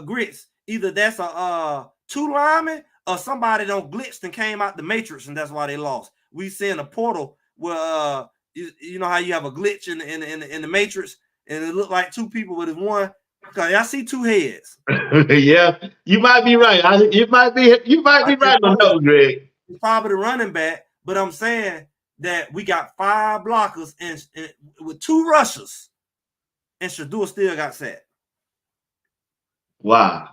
Grits, either that's a 2 lineman or somebody don't glitched and came out the matrix, and that's why they lost. We see in a portal where you know how you have a glitch in the matrix, and it looked like 2 people, but it's 1. Okay, I see 2 heads. Yeah, you might be right. You might be right on that, Greg. It's probably the running back, but I'm saying that we got 5 blockers and with 2 rushers, and Shador still got sacked. Wow,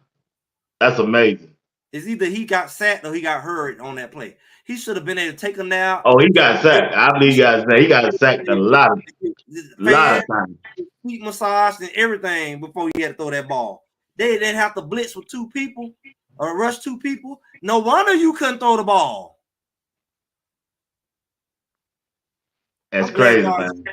that's amazing. It's either he got sacked or he got hurt on that play. He should have been able to take him out. Oh, he got sacked. I believe he got sacked a lot of times. Feet massaged and everything before he had to throw that ball. They didn't have to blitz with 2 people or rush 2 people. No wonder you couldn't throw the ball. That's crazy, man.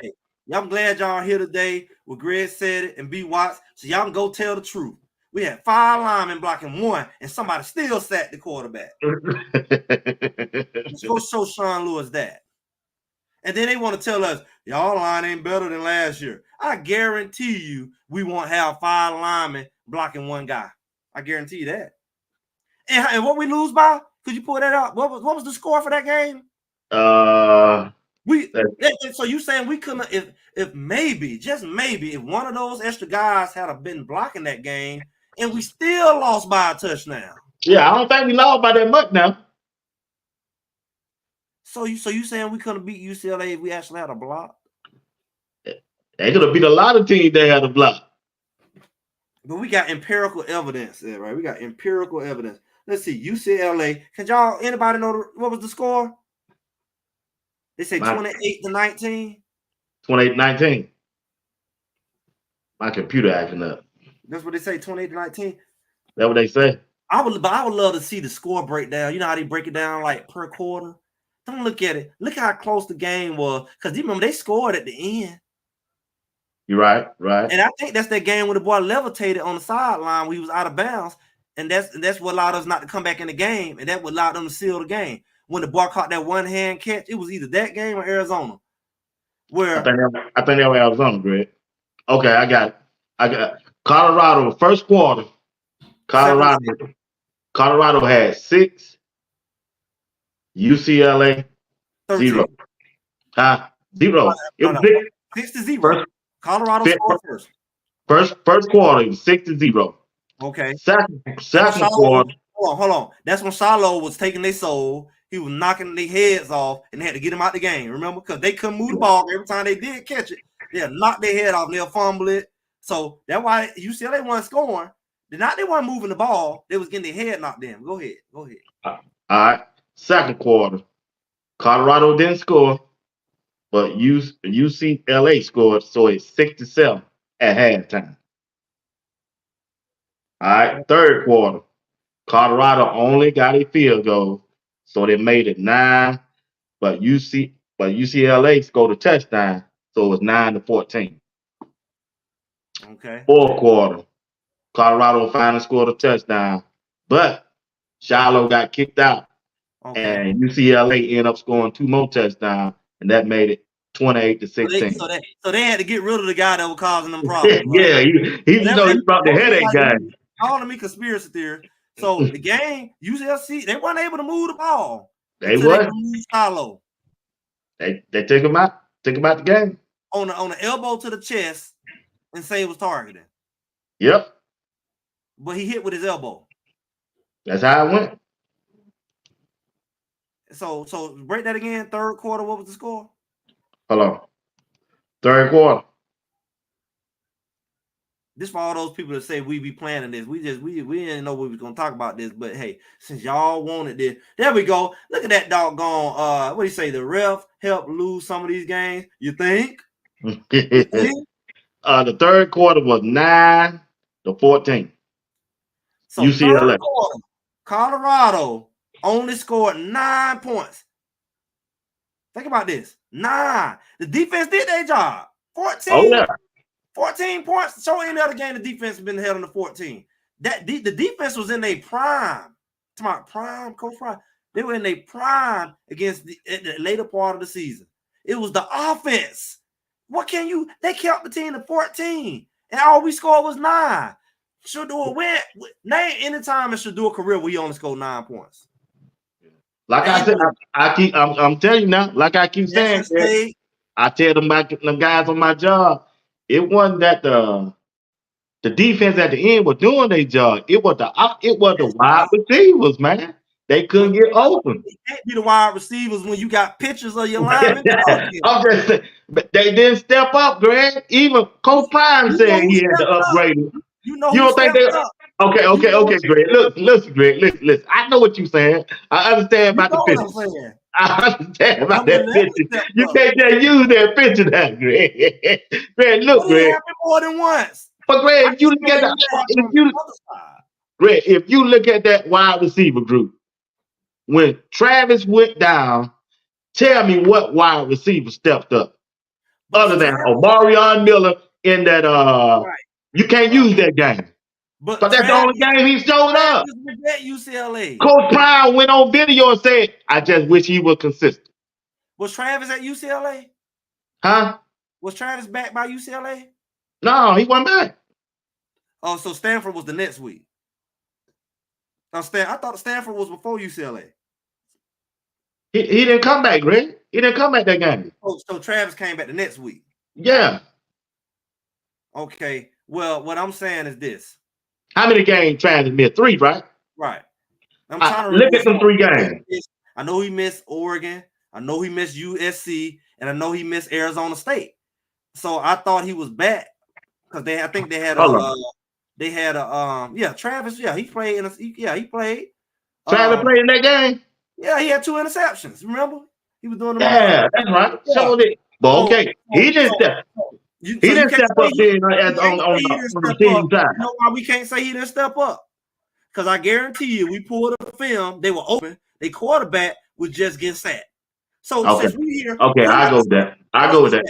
I'm glad y'all are here today with Greg said it and BWatts, so y'all can go tell the truth. We had 5 linemen blocking 1, and somebody still sacked the quarterback. Let's go show Sean Lewis that. And then they want to tell us, y'all line ain't better than last year. I guarantee you we won't have 5 linemen blocking 1 guy. I guarantee you that. And what we lose by? Could you pull that out? What was the score for that game? So you saying we couldn't, if maybe, just maybe, if one of those extra guys had been blocking that game and we still lost by a touchdown. Yeah, I don't think we lost by that much now. So you saying we couldn't beat UCLA if we actually had a block? They could have beat a lot of teams that had a block. But we got empirical evidence there, right? We got empirical evidence. Let's see, UCLA. Can y'all, anybody know what was the score? They say 28-19. 28-19. My computer acting up. That's what they say, 28-19. That's what they say. I would love to see the score breakdown. You know how they break it down like per quarter? Don't look at it. Look how close the game was. Because you remember they scored at the end. You're right. And I think that's that game when the boy levitated on the sideline when he was out of bounds. And that's what allowed us not to come back in the game. And that would allow them to seal the game. When the boy caught that one-hand catch, it was either that game or Arizona. Where I think that was Arizona, Greg. Okay, I got Colorado first quarter. Colorado had 6. UCLA 0. 0. It was 6-0. Colorado scored first. First quarter, it was 6-0. Okay. Second quarter. Hold on. That's when Shiloh was taking their soul. He was knocking their heads off, and they had to get him out the game. Remember, because they couldn't move the ball every time they did catch it. They'll knock their head off. And they'll fumble it. So that's why UCLA wasn't scoring. They weren't moving the ball. They was getting their head knocked in. Go ahead. All right. Second quarter, Colorado didn't score, but UCLA scored, so it's 6-7 at halftime. All right. Third quarter, Colorado only got a field goal, so they made it 9. But UCLA scored a touchdown, so it was 9-14. Okay. Fourth quarter, Colorado finally scored a touchdown, but Shiloh got kicked out. Okay. And UCLA ended up scoring 2 more touchdowns, and that made it 28-16. So they had to get rid of the guy that was causing them problems. Yeah, he brought the headache guy. Calling me conspiracy theory. So the game, UCLA, they weren't able to move the ball. They weren't. Shiloh. They took him out the game. On the elbow to the chest and say it was targeted. Yep. But he hit with his elbow. That's how it went. So break that again. Third quarter, what was the score? Hold on. Third quarter. This for all those people that say we be planning this. We didn't know we was gonna talk about this, but hey, since y'all wanted this, there we go. Look at that doggone what do you say? The ref helped lose some of these games. You think? The third quarter was 9-14. So UCLA. Third quarter, Colorado only scored 9 points. Think about this. 9. The defense did their job. 14. Oh, yeah. 14 points. So any other game, the defense has been held on the 14. The defense was in their prime. Coach Prime. They were in their prime against the later part of the season. It was the offense. They kept the team to 14. And all we scored was 9. Shador went. Name any time in Shador's career where he only scored 9 points. Like I said, I'm telling you now, like I keep saying, I tell them guys on my job, it wasn't that the defense at the end was doing their job. It was the wide receivers, man. They couldn't get open. It can't be the wide receivers when you got pictures of your linemen. I'm just saying, but they didn't step up, Greg. Even Coach Prime said he had to upgrade it. You don't think they up. Okay, Greg. Listen, Greg. Listen. I know what you're saying. I understand about the picture. I understand about that picture. You can't just use that picture now, Greg. Greg, look, Greg. More than once. But Greg, if you look at that wide receiver group, when Travis went down, tell me what wide receiver stepped up, other than Omarion Miller in that. You can't use that game. But But that's the only game he showed up. Travis was at UCLA. Coach Brown went on video and said, I just wish he was consistent. Was Travis at UCLA? Huh? Was Travis back by UCLA? No, he wasn't back. Oh, so Stanford was the next week. I thought Stanford was before UCLA. He didn't come back, Greg. He didn't come back that game. Oh, so Travis came back the next week. Yeah. Okay. Well, what I'm saying is this. How many games Travis missed? 3, right? Right. I'm trying to look at them 3 games. I know he missed Oregon. I know he missed USC, and I know he missed Arizona State. So I thought he was back because I think they had Travis. Yeah, he played. He played. Travis played in that game. Yeah, he had 2 interceptions. Remember, he was doing the that's right. Yeah. Showed it. But okay, he didn't step. He didn't step up there on the team side. You know why we can't say he didn't step up? Because I guarantee you, we pulled the film. They were open. Their quarterback was just getting sacked. So since we here, I go with that. I go with that.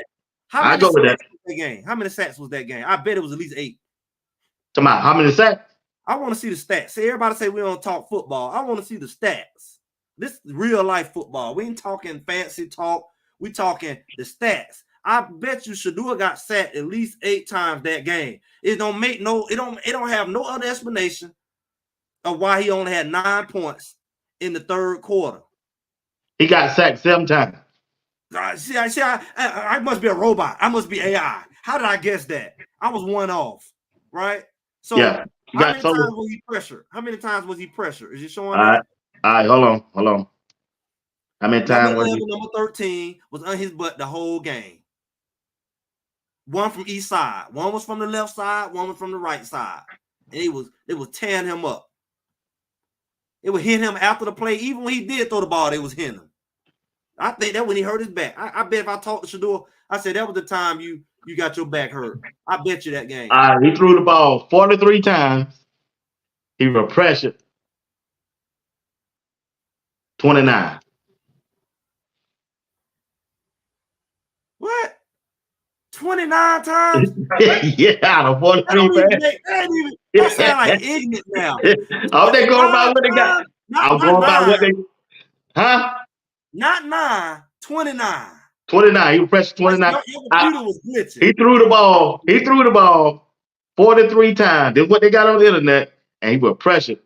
How many sacks was that game? I bet it was at least 8. Come on, how many sacks? I want to see the stats. See, everybody say we don't talk football. I want to see the stats. This is real life football. We ain't talking fancy talk. We talking the stats. I bet you Shadua got sacked at least 8 times that game. It don't have no other explanation of why he only had 9 points in the third quarter. He got sacked 7 times. I must be a robot. I must be AI. How did I guess that? I was 1 off, right? So yeah, how many times was he pressured? How many times was he pressured? Is it showing that? All right, hold on. How many times was he? Number 13 was on his butt the whole game. 1 from each side. 1 was from the left side, 1 was from the right side. And it was tearing him up. It would hit him after the play. Even when he did throw the ball, it was hitting him. I think that when he hurt his back. I bet if I talked to Shador, I said that was the time you got your back hurt. I bet you that game. He threw the ball 43 times. He was pressured 29. What? 29 times? Yeah, out of 43 That sound like ignorant now. I'm they going by what they got. I'm going by what they. Huh? Not 9, 29. 29. He was pressured 29. Your computer was glitching. He threw the ball 43 times. That's what they got on the internet, and he was pressured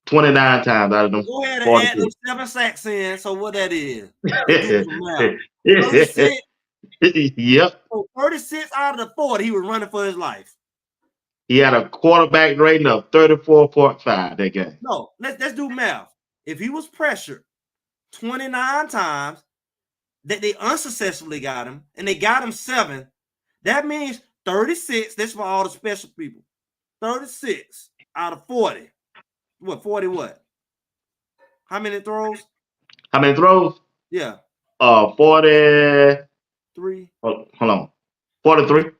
29 times out of them. Go ahead and add them 7 sacks in. So what that is? 36. Yep. So 36 out of the 40, he was running for his life. He had a quarterback rating of 34.5 that game. No, let's do math. If he was pressured 29 times, that they unsuccessfully got him, and they got him 7, that means 36. That's for all the special people. 36 out of 40. What, 40 what? How many throws? How many throws? Yeah. 43. Hold on. 43.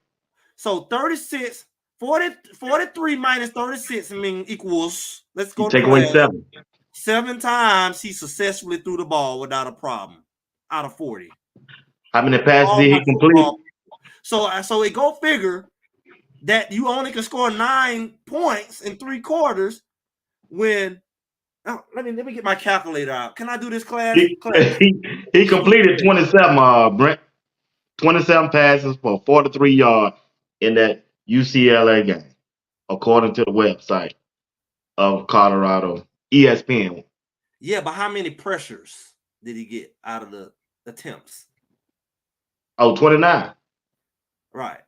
So 36, 43 minus 36 equals, let's go take away 7. 7 times he successfully threw the ball without a problem out of 40. How many passes did he complete? So it go figure that you only can score 9 points in 3 quarters when let me get my calculator out. Can I do this class? He completed 27, Brent. 27 passes for 43 yards in that UCLA game, according to the website of Colorado, ESPN. Yeah, but how many pressures did he get out of the attempts? 29. Right.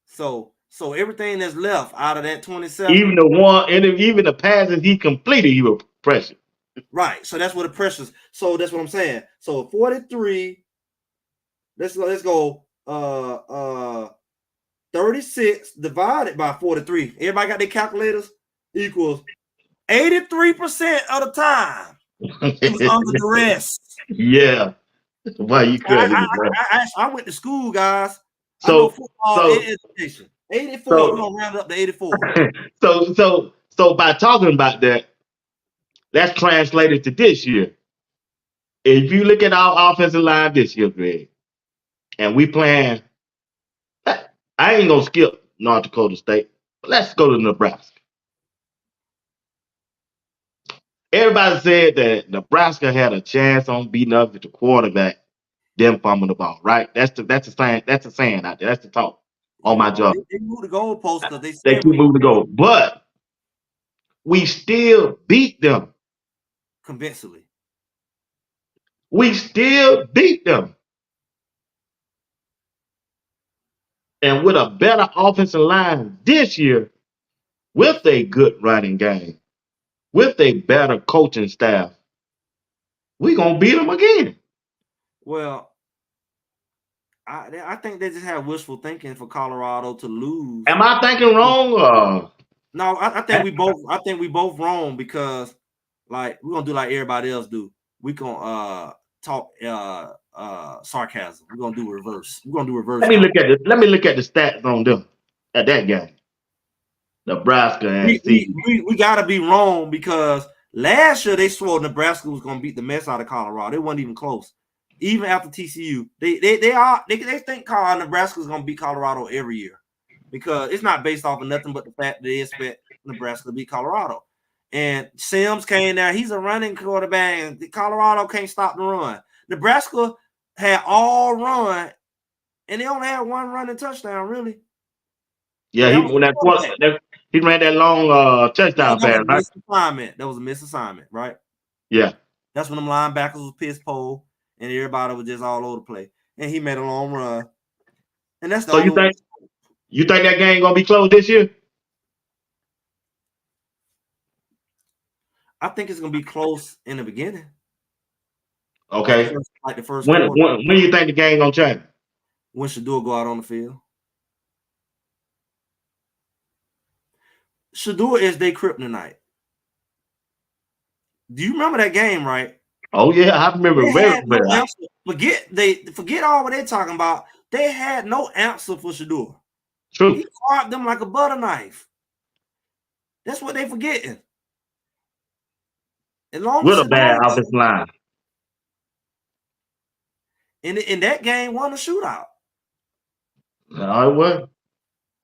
So everything that's left out of that 27. Even the passes he completed, he was pressured. Right. So that's what the pressures. So that's what I'm saying. So 43. Let's go 36 divided by 43. Everybody got their calculators? Equals 83% of the time. It was under duress. Yeah. Why you crazy? I went to school, guys. So football education. 84. We're gonna round up to 84. So by talking about that, that's translated to this year. If you look at our offensive line this year, Greg, and we playing, I ain't gonna skip North Dakota State. But let's go to Nebraska. Everybody said that Nebraska had a chance on beating up with the quarterback, then fumbling the ball. Right? That's the saying. That's the saying out there. That's the talk on Yeah, my job. they moved the goalpost because they They said keep moving to go, but we still beat them. convincingly. We still beat them. And with a better offensive line this year, with a good running game, with a better coaching staff, we gonna beat them again. Well, I think they just have wishful thinking for Colorado to lose. Am I thinking wrong? No, I think we both. I think we both wrong because, like, we're gonna do like everybody else do. We gonna talk sarcasm. We're gonna do reverse. We're gonna do reverse. Let me look at the stats on them at that game. Nebraska and we gotta be wrong because last year they swore Nebraska was gonna beat the mess out of Colorado. It wasn't even close. Even after TCU, they think Nebraska is gonna beat Colorado every year because it's not based off of nothing but the fact that they expect Nebraska to beat Colorado. And Sims came there; he's a running quarterback, and Colorado can't stop the run. Nebraska had all run, and they only had one running touchdown, really. yeah, he ran that long touchdown pass, right? That was a misassignment, right? Yeah. That's when them linebackers was piss pole and everybody was just all over the place. And he made a long run. And that's the so you think that game gonna be close this year? I think it's gonna be close in the beginning. Okay. Like the first when do you think the game gonna change? When Shador go out on the field. Shador is their kryptonite. Do you remember that game, right? Oh yeah, I remember very well. Forget all what they're talking about. They had no answer for Shador. True. He carved them like a butter knife. That's what they forgetting. As long with as a bad offensive line. In that game, won a shootout. No, it wasn't.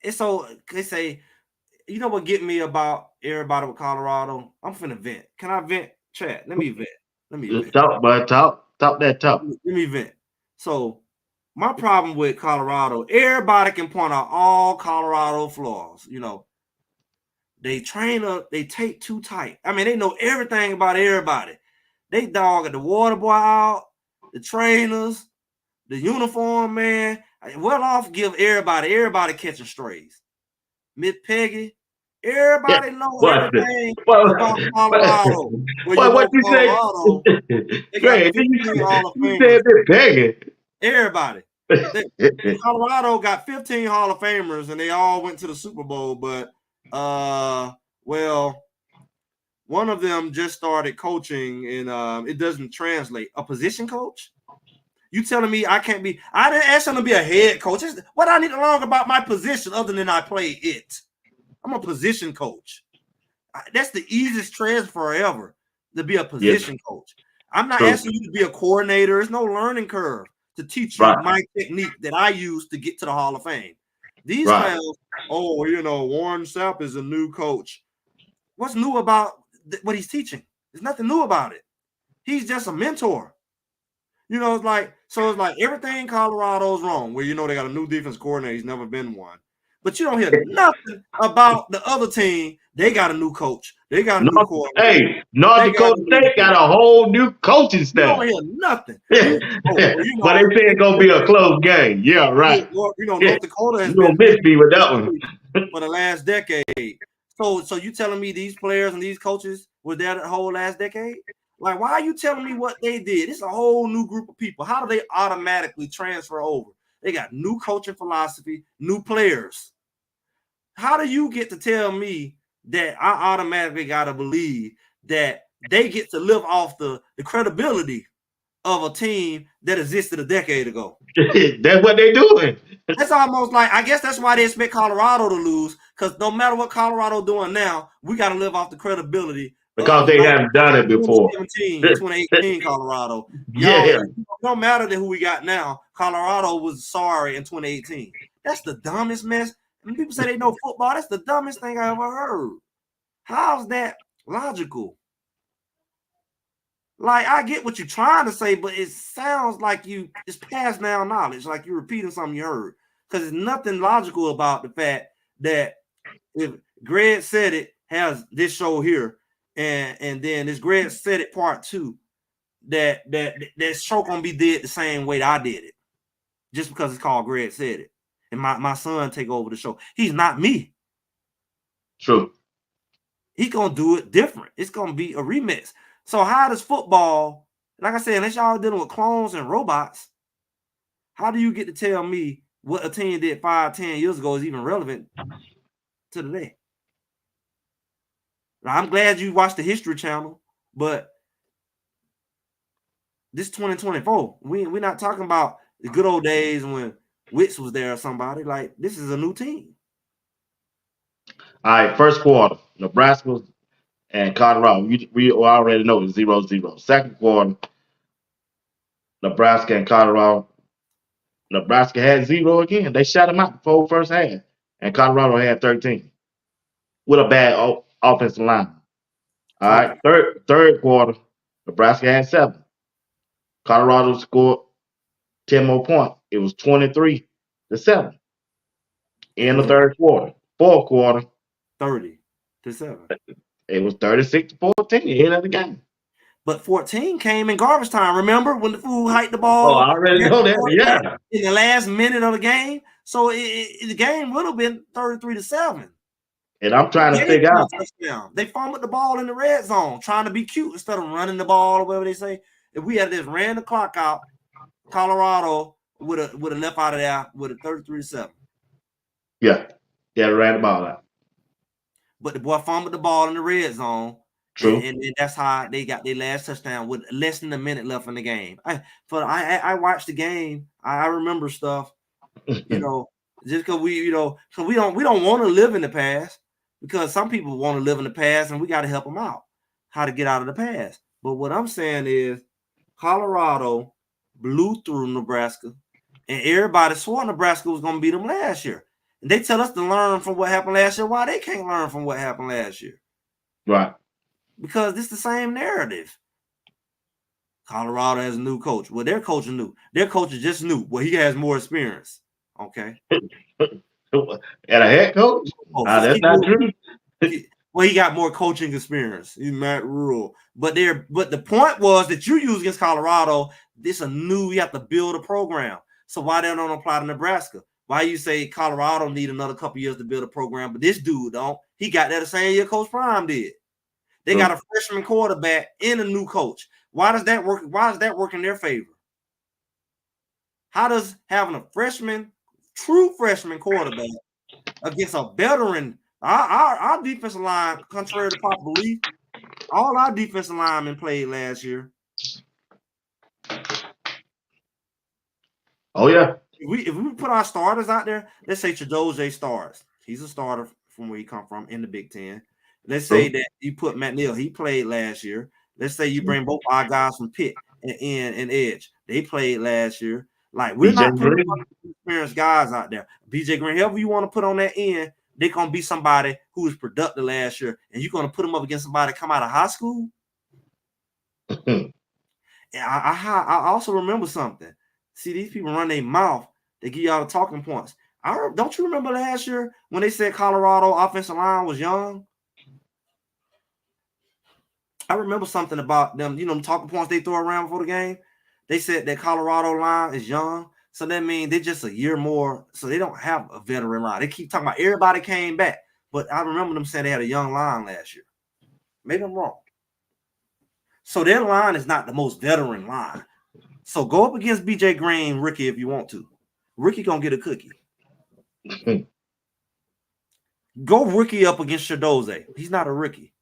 And so they say, you know what get me about everybody with Colorado? I'm finna vent. Can I vent? Chat. Let me vent. Talk, bud. Talk that talk. Let me vent. So my problem with Colorado, everybody can point out all Colorado flaws. You know, they take too tight. I mean, they know everything about everybody. They dog at the water boy out, the trainers, the uniform man. Well off give everybody catching strays. Miss Peggy, everybody knows everything about Colorado. What you Colorado, say? they got 15 Hall of Famers. You said Miss Peggy. Everybody. Colorado got 15 Hall of Famers, and they all went to the Super Bowl. But well, one of them just started coaching, and it doesn't translate. A position coach? You telling me I can't be? I didn't ask him to be a head coach. What I need to learn about my position other than I play it. I'm a position coach. That's the easiest transfer ever to be a position coach. I'm not asking you to be a coordinator. There's no learning curve to teach you my technique that I use to get to the Hall of Fame. These clowns, Warren Sapp is a new coach. What's new about what he's teaching? There's nothing new about it. He's just a mentor. It's like everything Colorado's wrong. Where they got a new defense coordinator. He's never been one. But you don't hear nothing about the other team. They got a new coach. They got a new coordinator. Hey, North Dakota State got a whole new coaching staff. You don't hear nothing. But they say it's gonna be a close game. Yeah, right. North Dakota has been miss me with that one for the last decade. So you telling me these players and these coaches were there the whole last decade? Like, why are you telling me what they did? It's a whole new group of people. How do they automatically transfer over? They got new coaching philosophy, new players. How do you get to tell me that I automatically got to believe that they get to live off the credibility of a team that existed a decade ago? That's what they're doing. That's almost like, I guess that's why they expect Colorado to lose, because no matter what Colorado doing now, we got to live off the credibility. Because they haven't done it before. 2018 Colorado. No matter who we got now, Colorado was sorry in 2018. That's the dumbest mess. When people say they know football, that's the dumbest thing I ever heard. How's that logical? Like, I get what you're trying to say, but it sounds like it's past now knowledge, like you're repeating something you heard. Because there's nothing logical about the fact that if Greg Said It has this show here, and then this Greg Said It part 2, that show gonna be did the same way that I did it, just because it's called Greg Said It, and my son take over the show. He's not me. True. He's gonna do it different. It's gonna be a remix. So how does football, like I said, unless y'all dealing with clones and robots, how do you get to tell me what a team did 5-10 years ago is even relevant to today? Now, I'm glad you watched the History Channel, but this 2024, we're not talking about the good old days when Witz was there or somebody. Like, this is a new team. All right, first quarter, Nebraska and Colorado. We already know it's 0-0. Second quarter, Nebraska and Colorado. Nebraska had 0 again. They shut them out before first half, and Colorado had 13 with a bad offensive line. All right, third quarter, Nebraska had 7. Colorado scored 10 more points. It was 23-7 in the third quarter. Fourth quarter, 30-7. It was 36-14 end of the game. But 14 came in garbage time. Remember when the fool hiked the ball? Oh, I already know that. Yeah. In the last minute of the game. So the game would have been 33-7. And I'm trying to figure out. They fumbled the ball in the red zone, trying to be cute instead of running the ball or whatever they say. If we had just ran the clock out, Colorado would have left out of there with a 33-7. Yeah, ran the ball out. But the boy fumbled the ball in the red zone. True. And that's how they got their last touchdown with less than a minute left in the game. I watched the game. I remember stuff, just because we don't want to live in the past, because some people want to live in the past and we got to help them out how to get out of the past. But what I'm saying is Colorado blew through Nebraska, and everybody swore Nebraska was going to beat them last year. And they tell us to learn from what happened last year. Why they can't learn from what happened last year? Right. Because it's the same narrative. Colorado has a new coach. Well, their coach is new. Their coach is just new. Well, he has more experience. Okay. And a head coach? That's not true. Well, he got more coaching experience. He's Matt Rule. But the point was that you use against Colorado, this a new, you have to build a program. So why they don't apply to Nebraska? Why you say Colorado need another couple years to build a program, but this dude don't? He got that the same year Coach Prime did. They got a freshman quarterback and a new coach. Why does that work? Why does that work in their favor? How does having a true freshman quarterback against a veteran, our defensive line, contrary to popular belief, all our defensive linemen played last year. Oh, yeah. If we put our starters out there, let's say Chidozie starts. He's a starter from where he come from in the Big Ten. Let's say that you put Matt Neal, he played last year. Let's say you bring both our guys from Pitt and Edge. They played last year. Like, we're not putting experienced guys out there. BJ Green, whoever you want to put on that end, they're going to be somebody who was productive last year. And you're going to put them up against somebody come out of high school? And I also remember something. See, these people run their mouth. They give y'all the talking points. Don't you remember last year when they said Colorado offensive line was young? I remember something about them, the talking points they throw around before the game. They said that Colorado line is young. So that means they're just a year more. So they don't have a veteran line. They keep talking about everybody came back. But I remember them saying they had a young line last year. Maybe I'm wrong. So their line is not the most veteran line. So go up against BJ Green, Ricky, if you want to. Ricky going to get a cookie. Go Ricky up against Chidozie. He's not a rookie.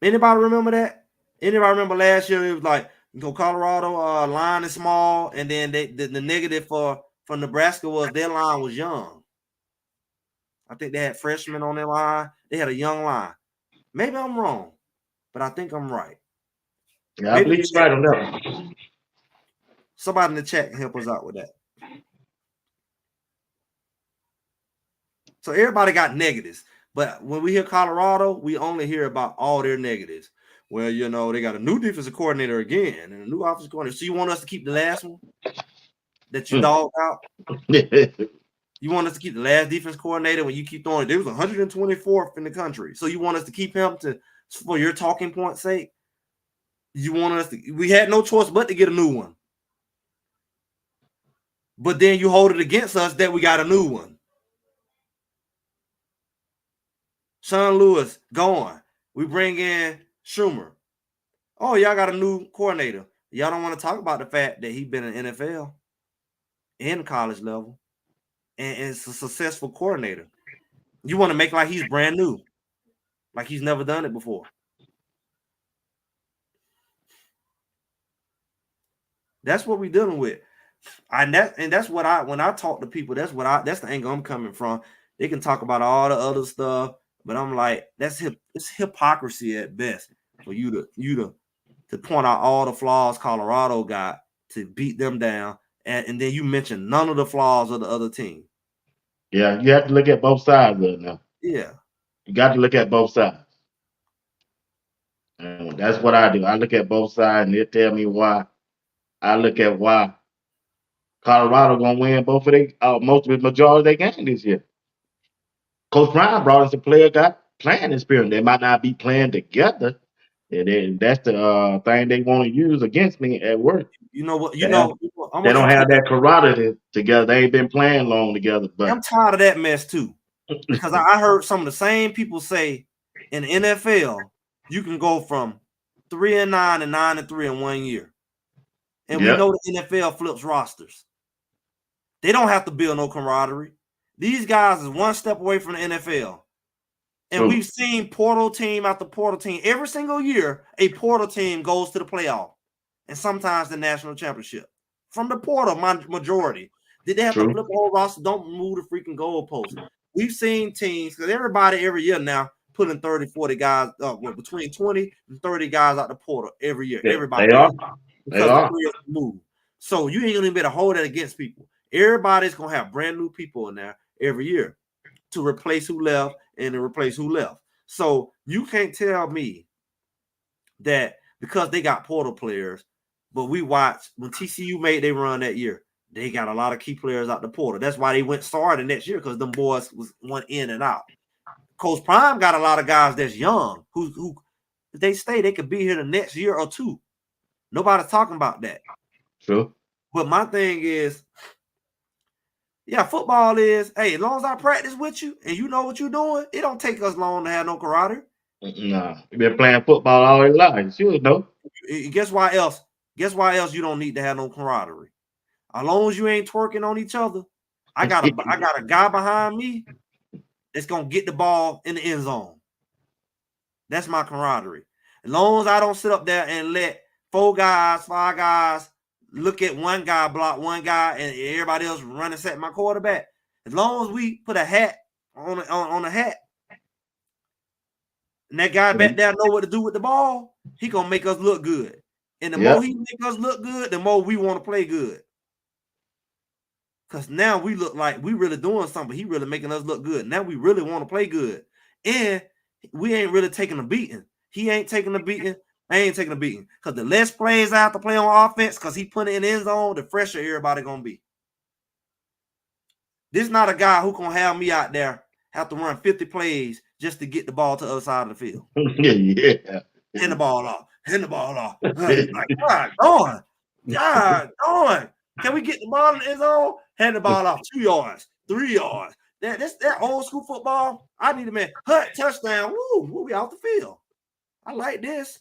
Anybody remember that? Anybody remember last year? It was like, Colorado line is small, and then the negative for Nebraska was their line was young. I think they had freshmen on their line. They had a young line. Maybe I'm wrong, but I think I'm right. Yeah, I believe you're right on that. Somebody in the chat can help us out with that. So everybody got negatives. But when we hear Colorado, we only hear about all their negatives. Well, you know, they got a new defensive coordinator again and a new offensive coordinator. So you want us to keep the last one that you dogged out? You want us to keep the last defense coordinator when you keep throwing? There was 124th in the country. So you want us to keep him for your talking point's sake? You want us to? We had no choice but to get a new one. But then you hold it against us that we got a new one. Sean Lewis gone. We bring in Schumer. Oh, y'all got a new coordinator. Y'all don't want to talk about the fact that he's been in NFL and college level and is a successful coordinator. You want to make like he's brand new, like he's never done it before. That's what we're dealing with. That's what when I talk to people, that's the angle I'm coming from. They can talk about all the other stuff, but I'm like, it's hypocrisy at best for you to point out all the flaws Colorado got to beat them down, and then you mention none of the flaws of the other team. Yeah, you have to look at both sides of it now. Yeah. You got to look at both sides. And that's what I do. I look at both sides and they tell me why. I look at why Colorado gonna win both of they most of the majority of their game this year. Coach Ryan brought us a player got playing experience. They might not be playing together. And that's the thing they want to use against me at work. You know what? They don't have that camaraderie together. They ain't been playing long together. But I'm tired of that mess too. Because I heard some of the same people say in the NFL, you can go from 3-9 and 9-3 in 1 year. And we know the NFL flips rosters. They don't have to build no camaraderie. These guys is one step away from the NFL. And we've seen portal team after portal team. Every single year, a portal team goes to the playoff. And sometimes the national championship. From the portal, majority. Did they have to flip the whole roster? Don't move the freaking goalpost. We've seen teams, because everybody every year now putting 30, 40 guys, between 20 and 30 guys out the portal every year. Everybody. They are. Because the players move. So you ain't going to be able to hold that against people. Everybody's going to have brand new people in there every year to replace who left and to replace who left. So you can't tell me that because they got portal players, but we watched when TCU made their run that year, they got a lot of key players out the portal. That's why they went started next year, because them boys went in and out. Coach Prime got a lot of guys that's young who if they stay, they could be here the next year or two. Nobody's talking about that. True. But my thing is, yeah, football is, hey, as long as I practice with you and you know what you're doing, it don't take us long to have no camaraderie. Nah, you've been playing football all your life. You know. Guess why else? Guess why else you don't need to have no camaraderie? As long as you ain't twerking on each other, I got a guy behind me that's gonna get the ball in the end zone. That's my camaraderie. As long as I don't sit up there and let 4 guys, 5 guys look at one guy, block one guy, and everybody else run and set my quarterback. As long as we put a hat on a hat, and that guy back there know what to do with the ball, he gonna make us look good. And the more he make us look good, the more we want to play good. Because now we look like we really doing something. He really making us look good. Now we really want to play good. And we ain't really taking a beating. He ain't taking a beating. I ain't taking a beating. Because the less plays I have to play on offense, because he put it in the end zone, the fresher everybody going to be. This is not a guy who going to have me out there have to run 50 plays just to get the ball to the other side of the field. Yeah. Hand the ball off. Hand the ball off. Like, God darn. Can we get the ball in the end zone? Hand the ball off 2 yards, 3 yards. That old school football. I need a man. Hut, touchdown. Woo, we out the field. I like this.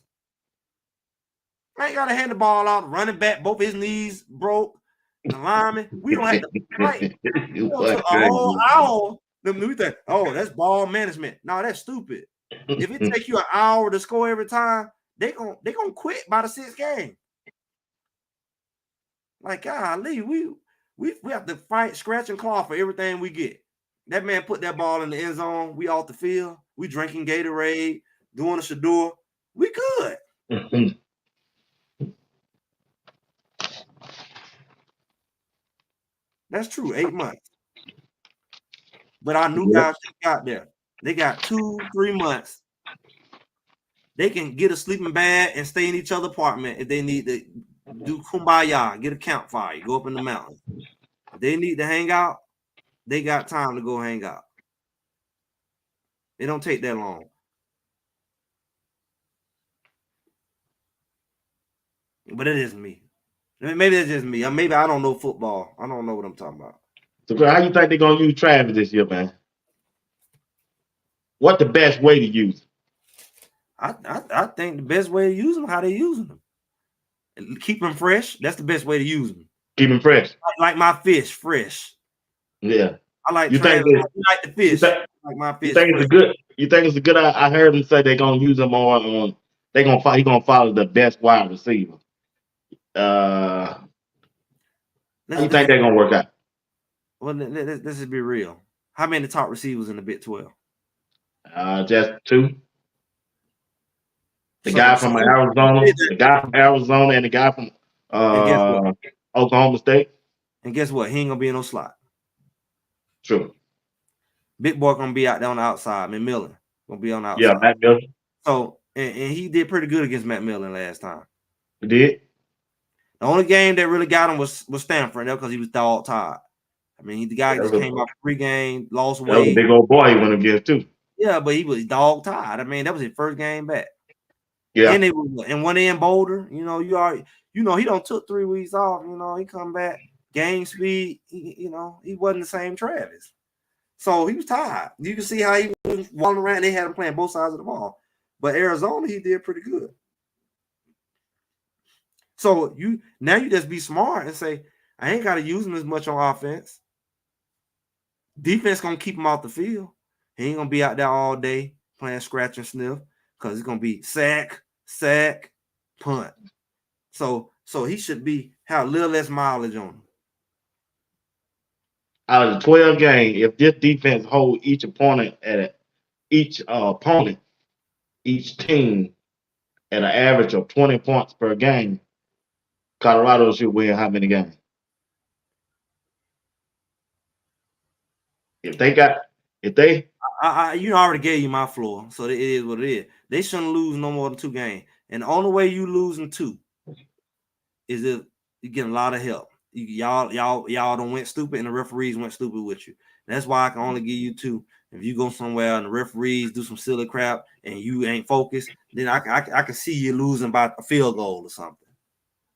I ain't got to hand the ball off. Running back, both his knees broke. The lineman. We don't have to fight. We don't took a whole hour. We think, oh, that's ball management. No, that's stupid. If it takes you an hour to score every time, they gonna quit by the 6th game. Like, golly, we have to fight, scratch, and claw for everything we get. That man put that ball in the end zone. We off the field. We drinking Gatorade, doing a Shador. We good. That's true. 8 months. But our new guys got there. They got 2-3 months. They can get a sleeping bag and stay in each other's apartment if they need to do kumbaya, get a campfire, go up in the mountains. If they need to hang out, they got time to go hang out. It don't take that long. But it isn't me. Maybe that's just me. Maybe I don't know football. I don't know what I'm talking about. So how you think they're gonna use Travis this year, man? What the best way to use him? I think the best way to use them, how they using them. Keep them fresh. That's the best way to use them. Keep him fresh. Like my fish, fresh. Yeah. I like you Travis. Think I like the fish. Like my fish. You think it's a good? You think it's a good? I heard him say they're gonna use him on. They gonna follow. He gonna follow the best wide receiver. How you think they're gonna work out? Well, let's just be real. How many top receivers in the Big 12? Just 2. The guy from Arizona, and the guy from Oklahoma State. And guess what? He ain't gonna be in no slot. True. Big boy gonna be out there on the outside. McMillan gonna be on the outside. Yeah, Matt Millen. So and he did pretty good against Matt Millen last time. He did. The only game that really got him was Stanford, because he was dog tired. I mean, the guy just came off 3 games, lost weight. That was a big old boy he went against too. Yeah, but he was dog tired. I mean, that was his first game back. Yeah. And when they in Boulder, he don't took 3 weeks off. He come back, game speed. He wasn't the same Travis. So he was tired. You can see how he was walking around. They had him playing both sides of the ball. But Arizona, he did pretty good. So you just be smart and say, I ain't got to use him as much on offense. Defense gonna keep him off the field. He ain't gonna be out there all day playing scratch and sniff, because it's gonna be sack, punt. So he should have a little less mileage on him. Out of the 12 games, if this defense hold each opponent each team at an average of 20 points per game, Colorado should win how many games? I already gave you my floor, so it is what it is. They shouldn't lose no more than 2 games. And the only way you losing 2 is if you get a lot of help. Y'all don't went stupid, and the referees went stupid with you. That's why I can only give you 2. If you go somewhere and the referees do some silly crap and you ain't focused, then I can see you losing by a field goal or something,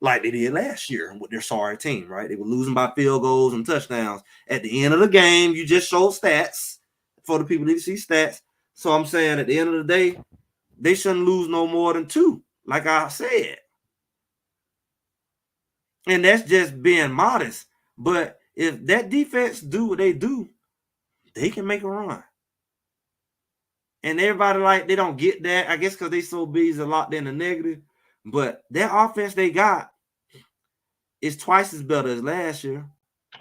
like they did last year with their sorry team, right? They were losing by field goals and touchdowns. At the end of the game, you just showed stats for the people that see stats. So I'm saying at the end of the day, they shouldn't lose no more than 2, like I said. And that's just being modest. But if that defense do what they do, they can make a run. And everybody they don't get that, I guess, because they so busy locked in the negative. But that offense they got is twice as better as last year.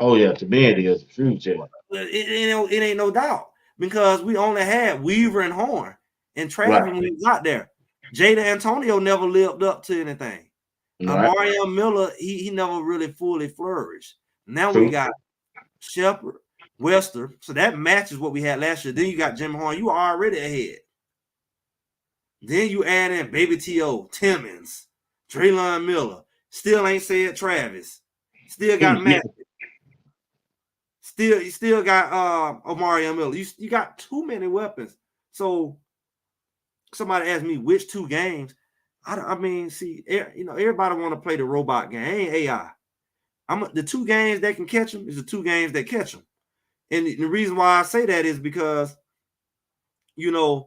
Oh yeah, to me it is true, Jay. It ain't no doubt, because we only had Weaver and Horn and Travis when we got there. Jada Antonio never lived up to anything. Mario Miller, he never really fully flourished. Now we got Shepard, Wester, so that matches what we had last year. Then you got Jim Horn, you are already ahead. Then you add in Baby T.O., Timmons, Traylon Miller, still ain't said Travis, still got Matt, you still got Mario Miller. You got too many weapons. So somebody asked me which 2 games. I mean, see, everybody want to play the robot game. It ain't AI. The 2 games that can catch them is the 2 games that catch them. And the reason why I say that is because, when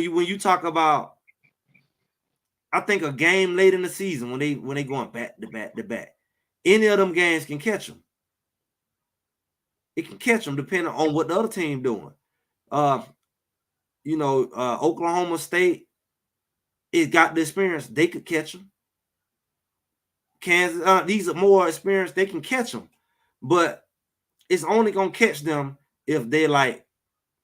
you talk about, I think a game late in the season when they going back to back to back, any of them games can catch them. It can catch them depending on what the other team doing. Oklahoma State, it got the experience. They could catch them. Kansas, these are more experienced. They can catch them, but it's only gonna catch them if they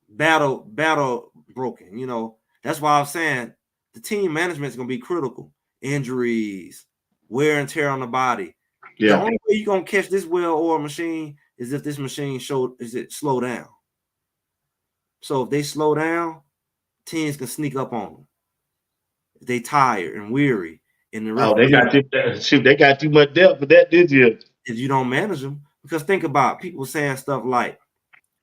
battle broken. That's why I'm saying the team management is gonna be critical. Injuries, wear and tear on the body. Yeah. The only way you're gonna catch this well-oiled machine is if this machine slow down. So if they slow down, teams can sneak up on them. If they tired and weary, and the Oh, they referee, got they got too much depth for that this year. if you don't manage them, because think about people saying stuff like,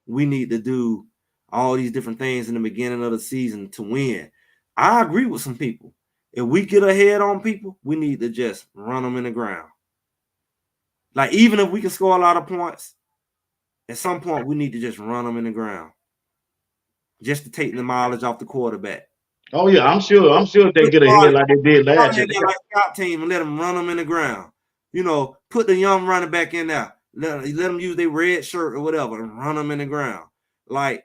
we need to do all these different things in the beginning of the season to win. I agree with some people. If we get ahead on people, we need to just run them in the ground. Like, even if we can score a lot of points, at some point we need to just run them in the ground, just to take the mileage off the quarterback. Oh yeah, I'm sure they get ahead like they did last year. Like scout team and let them run them in the ground. You know, put the young running back in there. Let them use their red shirt or whatever and run them in the ground. Like,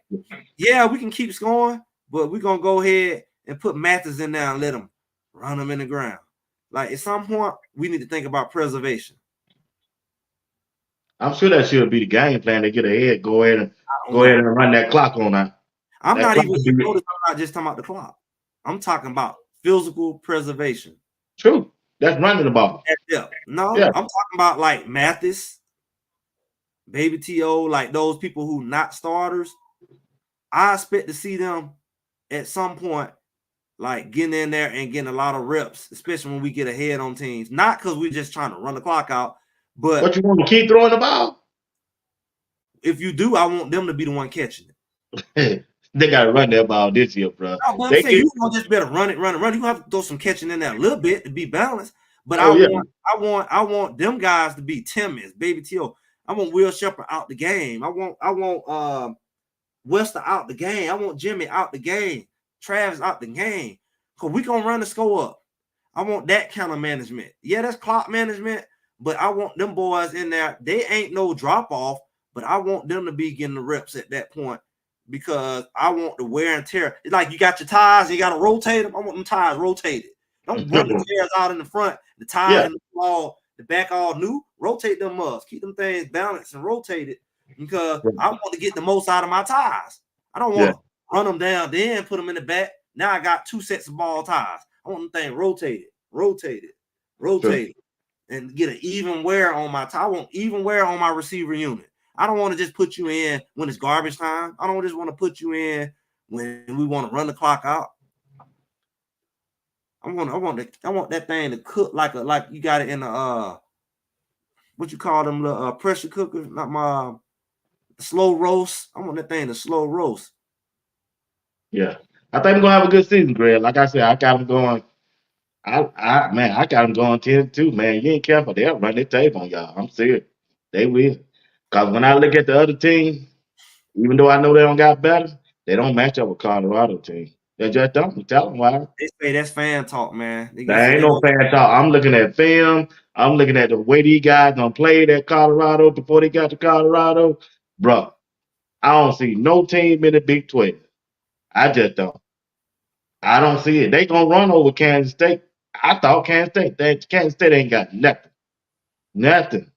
yeah, we can keep scoring, but we're gonna go ahead and put Mathis in there and let them run them in the ground. Like, at some point, we need to think about preservation. I'm sure that should be the game plan. They get ahead, go ahead and run that clock on out. I'm that not clock even be, I'm not just talking about the clock. I'm talking about physical preservation. True. That's running the ball. No, yeah. I'm talking about like Mathis, Baby T.O., like those people who not starters. I expect to see them at some point, like getting in there and getting a lot of reps, especially when we get ahead on teams. Not because we're just trying to run the clock out, but you want to keep throwing the ball? If you do, I want them to be the one catching it. They got to run that ball this year, bro. No, but I'm saying you don't just better run it. You have to throw some catching in there a little bit to be balanced. But I want them guys to be Timmons, Baby T.O. I want Will Shepherd out the game. I want Wester out the game. I want Jimmy out the game. Travis out the game. Because we gonna run the score up. I want that kind of management. Yeah, that's clock management, but I want them boys in there. They ain't no drop off, but I want them to be getting the reps at that point. Because I want the wear and tear. It's like you got your tires, you got to rotate them. I want them tires rotated. Don't run the tires out in the front, the tires and the back all new. Rotate them up. Keep them things balanced and rotated because I want to get the most out of my tires. I don't want to run them down, then put them in the back. Now I got 2 sets of ball tires. I want them things rotated, and get an even wear on my tire. I want even wear on my receiver unit. I don't want to just put you in when it's garbage time. I don't just want to put you in when we want to run the clock out. I want that thing to cook like you got it in a what you call them, the pressure cookers, not my slow roast. I want that thing to slow roast. Yeah, I think I'm gonna have a good season, Greg. Like I said, I got them going. I got them going 10-2, man. You ain't careful, they'll run their tape on y'all. I'm serious. They will. Because when I look at the other team, even though I know they don't got better, they don't match up with Colorado team. They just don't. Tell them why. They say that's fan talk, man. There ain't no fan talk. I'm looking at film. I'm looking at the way these guys done played at Colorado before they got to Colorado. Bro, I don't see no team in the Big 12. I just don't. I don't see it. They gonna run over Kansas State. I thought Kansas State ain't got nothing. Nothing.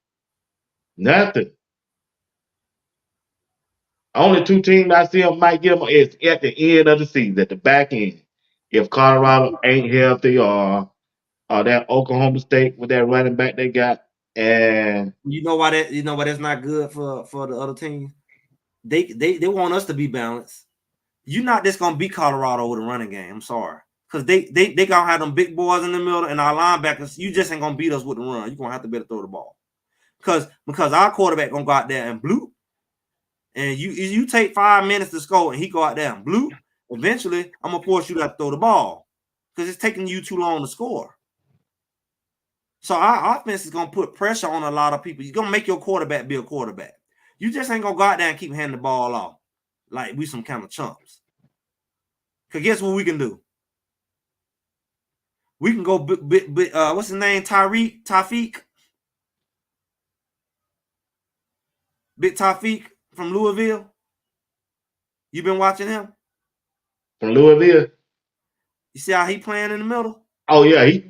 Only 2 teams I see them might get them is at the end of the season, at the back end. If Colorado ain't healthy or that Oklahoma State with that running back they got, and you know why that's not good for the other team. They want us to be balanced. You're not just gonna beat Colorado with a running game. I'm sorry, because they gonna have them big boys in the middle and our linebackers. You just ain't gonna beat us with the run. You're gonna have to be able to throw the ball, because our quarterback gonna go out there and bloop, and you take 5 minutes to score and he go out there and bloop. Eventually, I'm gonna force you to throw the ball because it's taking you too long to score. So our offense is gonna put pressure on a lot of people. You're gonna make your quarterback be a quarterback. You just ain't gonna go out there and keep handing the ball off like we some kind of chumps. Cause guess what we can do? We can go what's his name? Tafiq. Big Tafiq from Louisville. You been watching him? From Louisville? You see how he playing in the middle? Oh yeah, he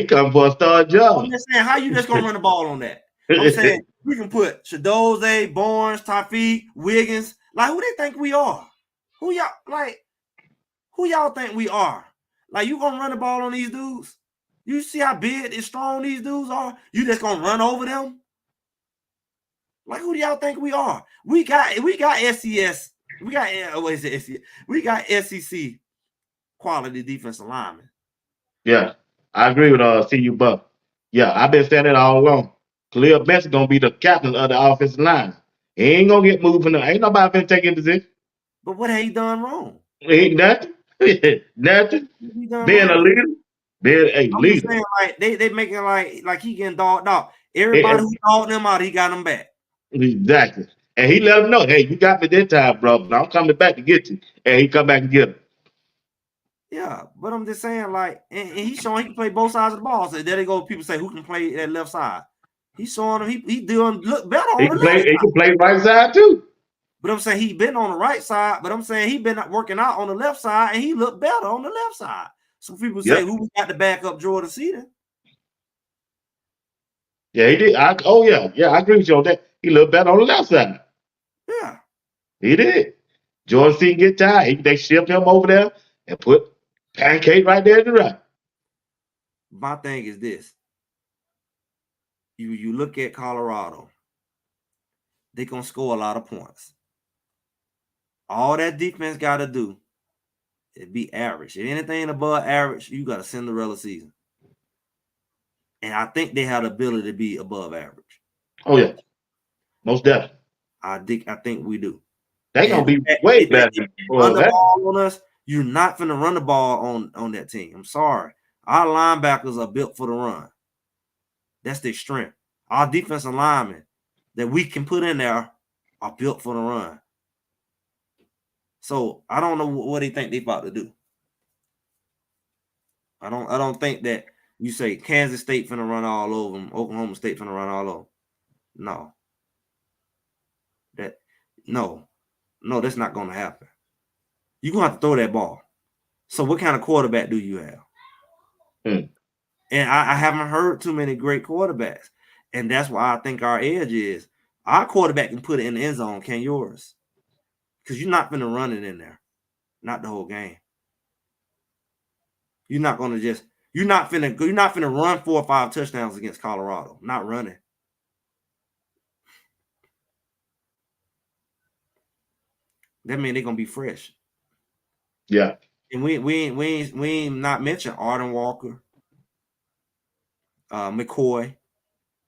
come for a star job. I'm just saying, how you just gonna run the ball on that? I'm saying we can put Shadoze, Barnes, Tafiq, Wiggins. Like, who they think we are? Who y'all think we are? Like, you gonna run the ball on these dudes? You see how big and strong these dudes are? You just gonna run over them? Like, who do y'all think we are? We got SCS. We got what is it? SCS? We got SEC quality defensive linemen. Yeah, I agree with CU Buck. Yeah, I've been saying it all along. Khalil Benson gonna be the captain of the offensive line. He ain't gonna get moving. Ain't nobody been taking position. But what have he done wrong? Ain't nothing. Nothing. What he done Being a wrong? leader. Being a I'm just leader. saying, like they making like he getting dogged out. Everybody And- who dogged him out, he got them back. exactly. And he let him know, hey, you got me this time, bro, but I'm coming back to get you. And he come back and get him. Yeah, but I'm just saying, like, and he's showing he can play both sides of the ball. So there they go. People say who can play that left side. He's showing him he doing look better on the left He side. can play right side too. But I'm saying he been on the right side. But I'm saying he been working out on the left side, and he looked better on the left side. Some people say Yep. who we got to back up Jordan Seaton. Yeah, he did. Yeah, I agree with you on that. He looked better on the left side. Yeah, He did. Jordan Seaton get tired. They shipped him over there and put Pancake right there to the right. my thing is this. You look at Colorado, they gonna score a lot of points. All that defense got to do is be average. If anything above average, you got a Cinderella season. And I think they have the ability to be above average. Oh yeah, most definitely. I think we do. They gonna And the be fact way that better they run for the that. ball on us, you're not finna run the ball on that team. I'm sorry. Our linebackers are built for the run. That's their strength. Our defensive linemen that we can put in there are built for the run. So I don't know what they think they about to do. I don't think that you say Kansas State finna run all over them, Oklahoma State finna run all over. No. No, that's not gonna happen. You're gonna have to throw that ball. So what kind of quarterback do you have? Hmm. And I haven't heard too many great quarterbacks. And that's why I think our edge is our quarterback can put it in the end zone, can yours? Because you're not gonna run it in there, not the whole game. You're not finna run 4 or 5 touchdowns against Colorado. Not running. That means they're gonna be fresh. Yeah. And we ain't not mentioned Arden Walker, McCoy,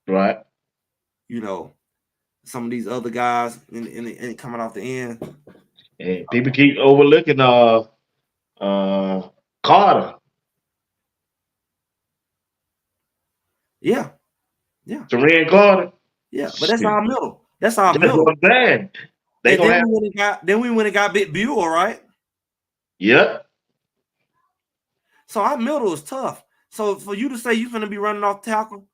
Right. you know, some of these other guys in coming off the end. And people keep overlooking Carter. Yeah, Terran Carter. yeah. But that's our middle. That's our That's middle. what I'm saying. They And gonna then have we went and got Big Buell, right? Yep. So our middle is tough. So for you to say you're gonna be running off tackle,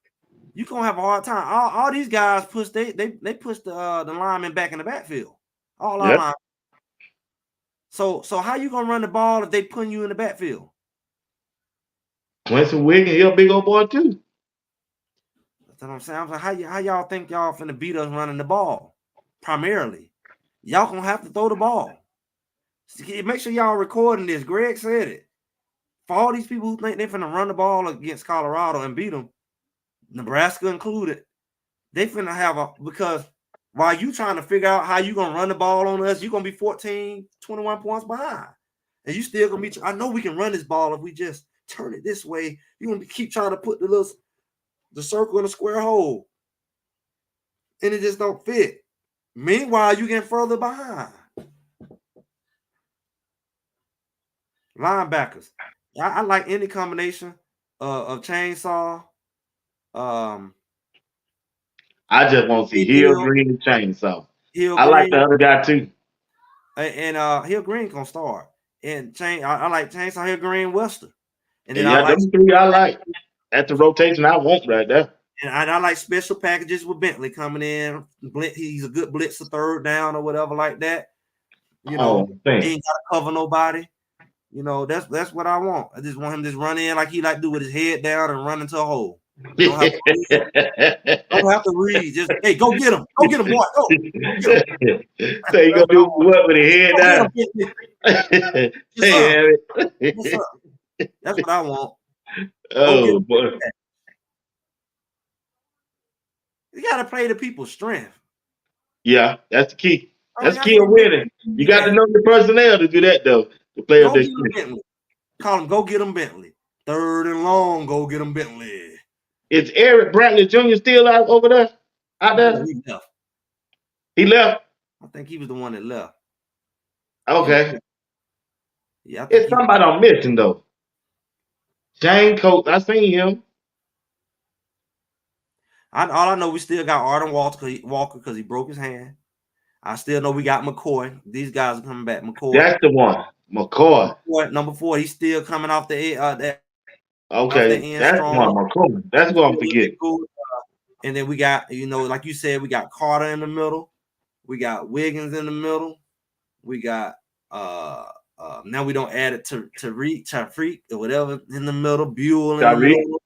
you're gonna have a hard time. All these guys push they push the linemen back in the backfield. All our Yep. line. So how you gonna run the ball if they putting you in the backfield? Quincy Wiggins, he a big old boy too. That's what I'm saying. I'm like, how y'all think y'all finna beat us running the ball? Primarily, y'all gonna have to throw the ball. Make sure y'all recording this. Greg said it. For all these people who think they're finna run the ball against Colorado and beat them, Nebraska included, they finna have because while you trying to figure out how you gonna run the ball on us, you're gonna be 14, 21 points behind. And you still gonna be, I know we can run this ball if we just turn it this way. You're gonna keep trying to put the circle in a square hole. And it just don't fit. Meanwhile, you getting further behind. Linebackers. I like any combination of chainsaw. I just want to see Hill Hill Green and Chainsaw. I like the Green, other guy too. and Hill Green gonna start. And I like Chainsaw Hill Green Wester. And then And yeah, them three I like. That's the rotation I want right there. I like special packages with Bentley coming in. He's a good blitzer third down or whatever like that. You know, he ain't gotta cover nobody. You know, that's what I want. I just want him to just run in like he like to do with his head down and run into a hole. Don't have to read. Just hey, go get him. Go get him, boy. Go get him. So you gonna do what with his head down? Hey, what's up? That's what I want. Oh boy. You gotta play the people's strength. Yeah, that's the key. Oh, That's yeah, the I key of said, winning. You got to know your personnel to do that, though. To play up go their get him strength. Bentley. Call him, go get him Bentley. 3rd and long, go get him Bentley. Is Eric Brantley Jr. still out over there? Out Yeah, there? he left. He left. I think he was the one that left. Okay. Yeah, I think It's he was. somebody I'm missing though. Shane Coates. I seen him. All I know, we still got Arden Walker because he broke his hand. I still know we got McCoy. These guys are coming back. That's the one. McCoy. Number 4, he's still coming off the Okay. end That's the one. strong. McCoy. That's He's what I'm still looking forgetting. good. And then we got, like you said, we got Carter in the middle. We got Wiggins in the middle. We got now we don't add it to Tariq or whatever in the middle. Buell in the Tyreek middle.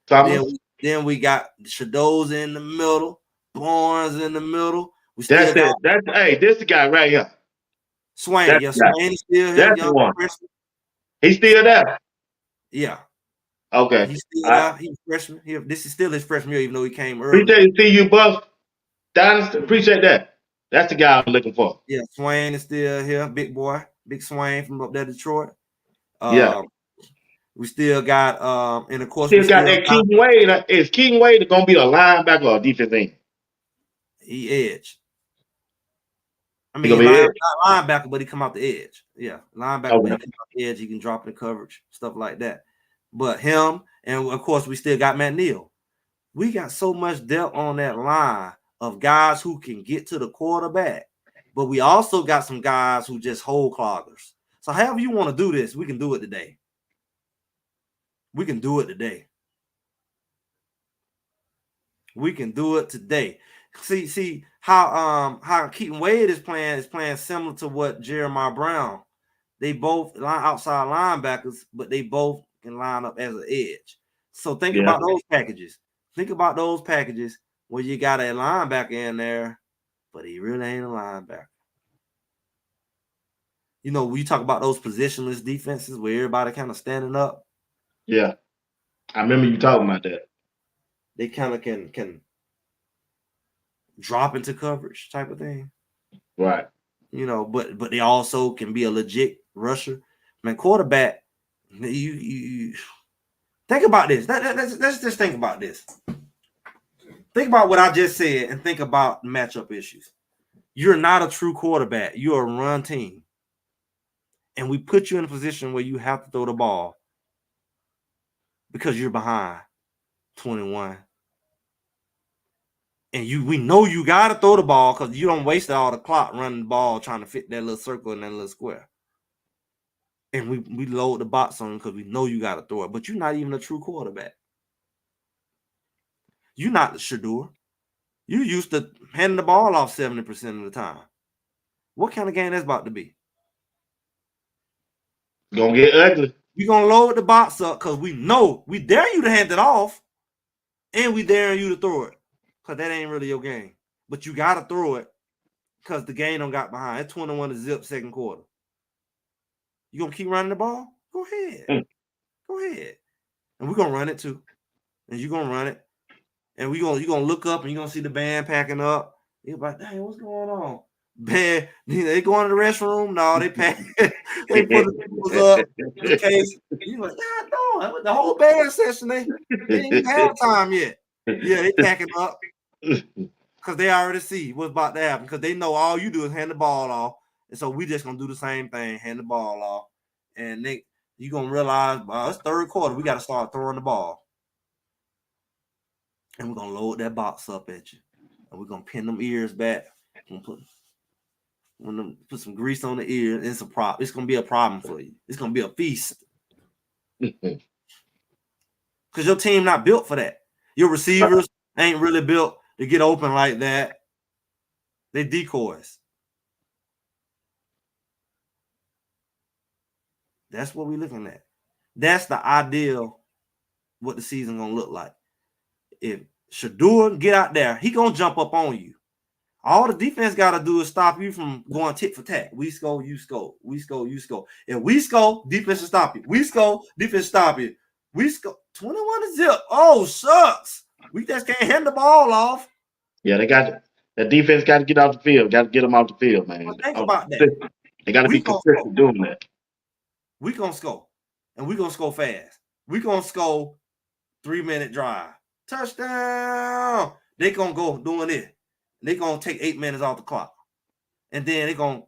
Thomas. Then we got Shadows in the middle. Barnes in the middle. We That's still got it. Hey, this the guy right here. Swain. That's Yeah, the guy. Swain is still here. That's the Young one. freshman. He's still there. Yeah. Okay. He's still there. He's freshman. This is still his freshman year, even though he came early. Appreciate to see you, Buff. Dynasty. Appreciate that. That's the guy I'm looking for. Yeah, Swain is still here. Big boy. Big Swain from up there, Detroit. Yeah. We still got and of course Still got that Keaton Wade. Is Keaton Wade gonna be a linebacker or a defensive end? He edge. I He mean, gonna be linebacker, but he come out the edge. Yeah, linebacker, okay. but he come out the edge. He can drop in the coverage, stuff like that. But him, and of course, we still got Matt Neal. We got so much depth on that line of guys who can get to the quarterback, but we also got some guys who just hole cloggers. So however you want to do this, we can do it today. We can do it today. We can do it today. See how Keaton Wade is playing similar to what Jeremiah Brown. They both outside linebackers, but they both can line up as an edge. So think about those packages. Think about those packages where you got a linebacker in there, but he really ain't a linebacker. We talk about those positionless defenses where everybody kind of standing up. Yeah, I remember you talking about that. They kind of can drop into coverage type of thing. Right. But they also can be a legit rusher. Man, quarterback, you think about this. Let's just think about this. Think about what I just said and think about matchup issues. You're not a true quarterback. You're a run team. And we put you in a position where you have to throw the ball because you're behind 21. And we know you got to throw the ball because you don't waste all the clock running the ball trying to fit that little circle in that little square. And we load the box on because we know you got to throw it. But you're not even a true quarterback. You're not the Shador. You used to handing the ball off 70% of the time. What kind of game that's about to be? Gonna get ugly. We're going to load the box up because we know we dare you to hand it off and we dare you to throw it because that ain't really your game. But you got to throw it because the game don't got behind. It's 21-0 second quarter. You going to keep running the ball? Go ahead. Go ahead. And we're going to run it too. And you're going to run it. And you're going to look up and you're going to see the band packing up. You're like, dang, what's going on? Band, they going to the restroom? No, they pack. They put the tools up in case. You're like, God, no, the whole band session, they ain't even have time yet. Yeah, they packing up because they already see what's about to happen because they know all you do is hand the ball off. And so we just going to do the same thing, hand the ball off. And you're going to realize, it's third quarter, we got to start throwing the ball. And we're going to load that box up at you. And we're going to pin them ears back. We're going to put some grease on the ear. And it's going to be a problem for you. It's going to be a feast. Because your team not built for that. Your receivers ain't really built to get open like that. They decoys. That's what we're looking at. That's the ideal what the season going to look like. If Shador get out there, he going to jump up on you. All the defense got to do is stop you from going tit for tat. We score, you score. We score, you score. If we score, defense will stop you. We score, defense stop you. We score 21-0. Oh, shucks. We just can't hand the ball off. Yeah, they got The defense got to get off the field. Got to get them off the field, man. Well, think about that. They got to We be gonna consistent score. doing that. We gonna score, and we gonna score fast. We gonna score 3-minute drive, touchdown. They gonna go doing it. They gonna take 8 minutes off the clock, and then they gonna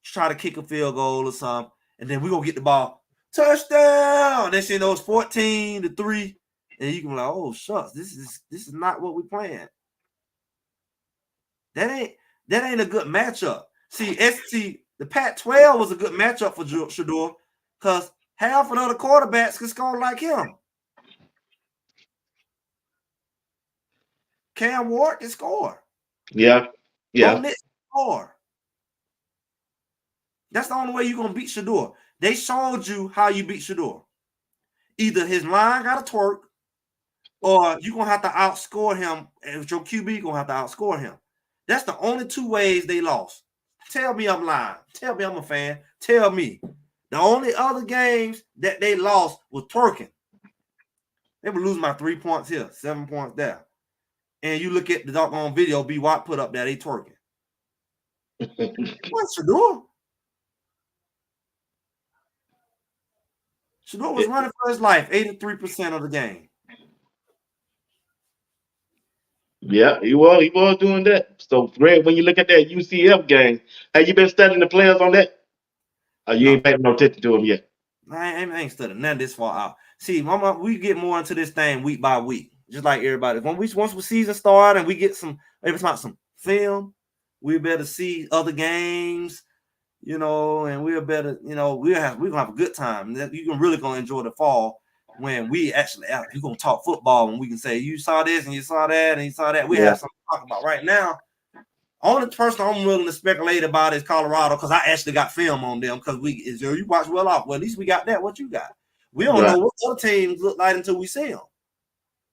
try to kick a field goal or something, and then we gonna get the ball, touchdown. Then you know it's 14-3, and you can be like, oh shucks, this is not what we planned. That ain't a good matchup. See, the Pac-12 was a good matchup for Shedeur because half of the other quarterbacks can score like him. Cam Ward can score. Yeah. Bo Nix can score. That's the only way you're gonna beat Shedeur. They showed you how you beat Shedeur. Either his line got to twerk, or you're gonna have to outscore him. And with your QB, you're gonna have to outscore him. That's the only two ways they lost. Tell me I'm lying. Tell me I'm a fan. Tell me. The only other games that they lost was twerking. They would lose my 3 points here, 7 points there. And you look at the doggone video BWatts put up there, they twerking. What's Shedeur? Shedeur was running for his life 83% of the game. Yeah, he was doing that. So, Greg, when you look at that UCF game, have you been studying the players on that? Or you ain't paying no attention to them yet? I ain't studying none of this far out. See, mama, we get more into this thing week by week, just like everybody. Once the season started and we get some film, we better see other games, and we're better, we're gonna have a good time. You can really gonna enjoy the fall when we actually you're gonna talk football and we can say you saw this and you saw that and you saw that. We have something to talk about right now. Only person I'm willing to speculate about is Colorado because I actually got film on them because you watch well off. Well, at least we got that. What you got? We don't know what other teams look like until we see them.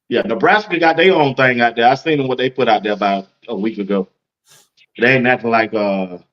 Yeah, Nebraska got their own thing out there. I seen them what they put out there about a week ago. They ain't nothing like That's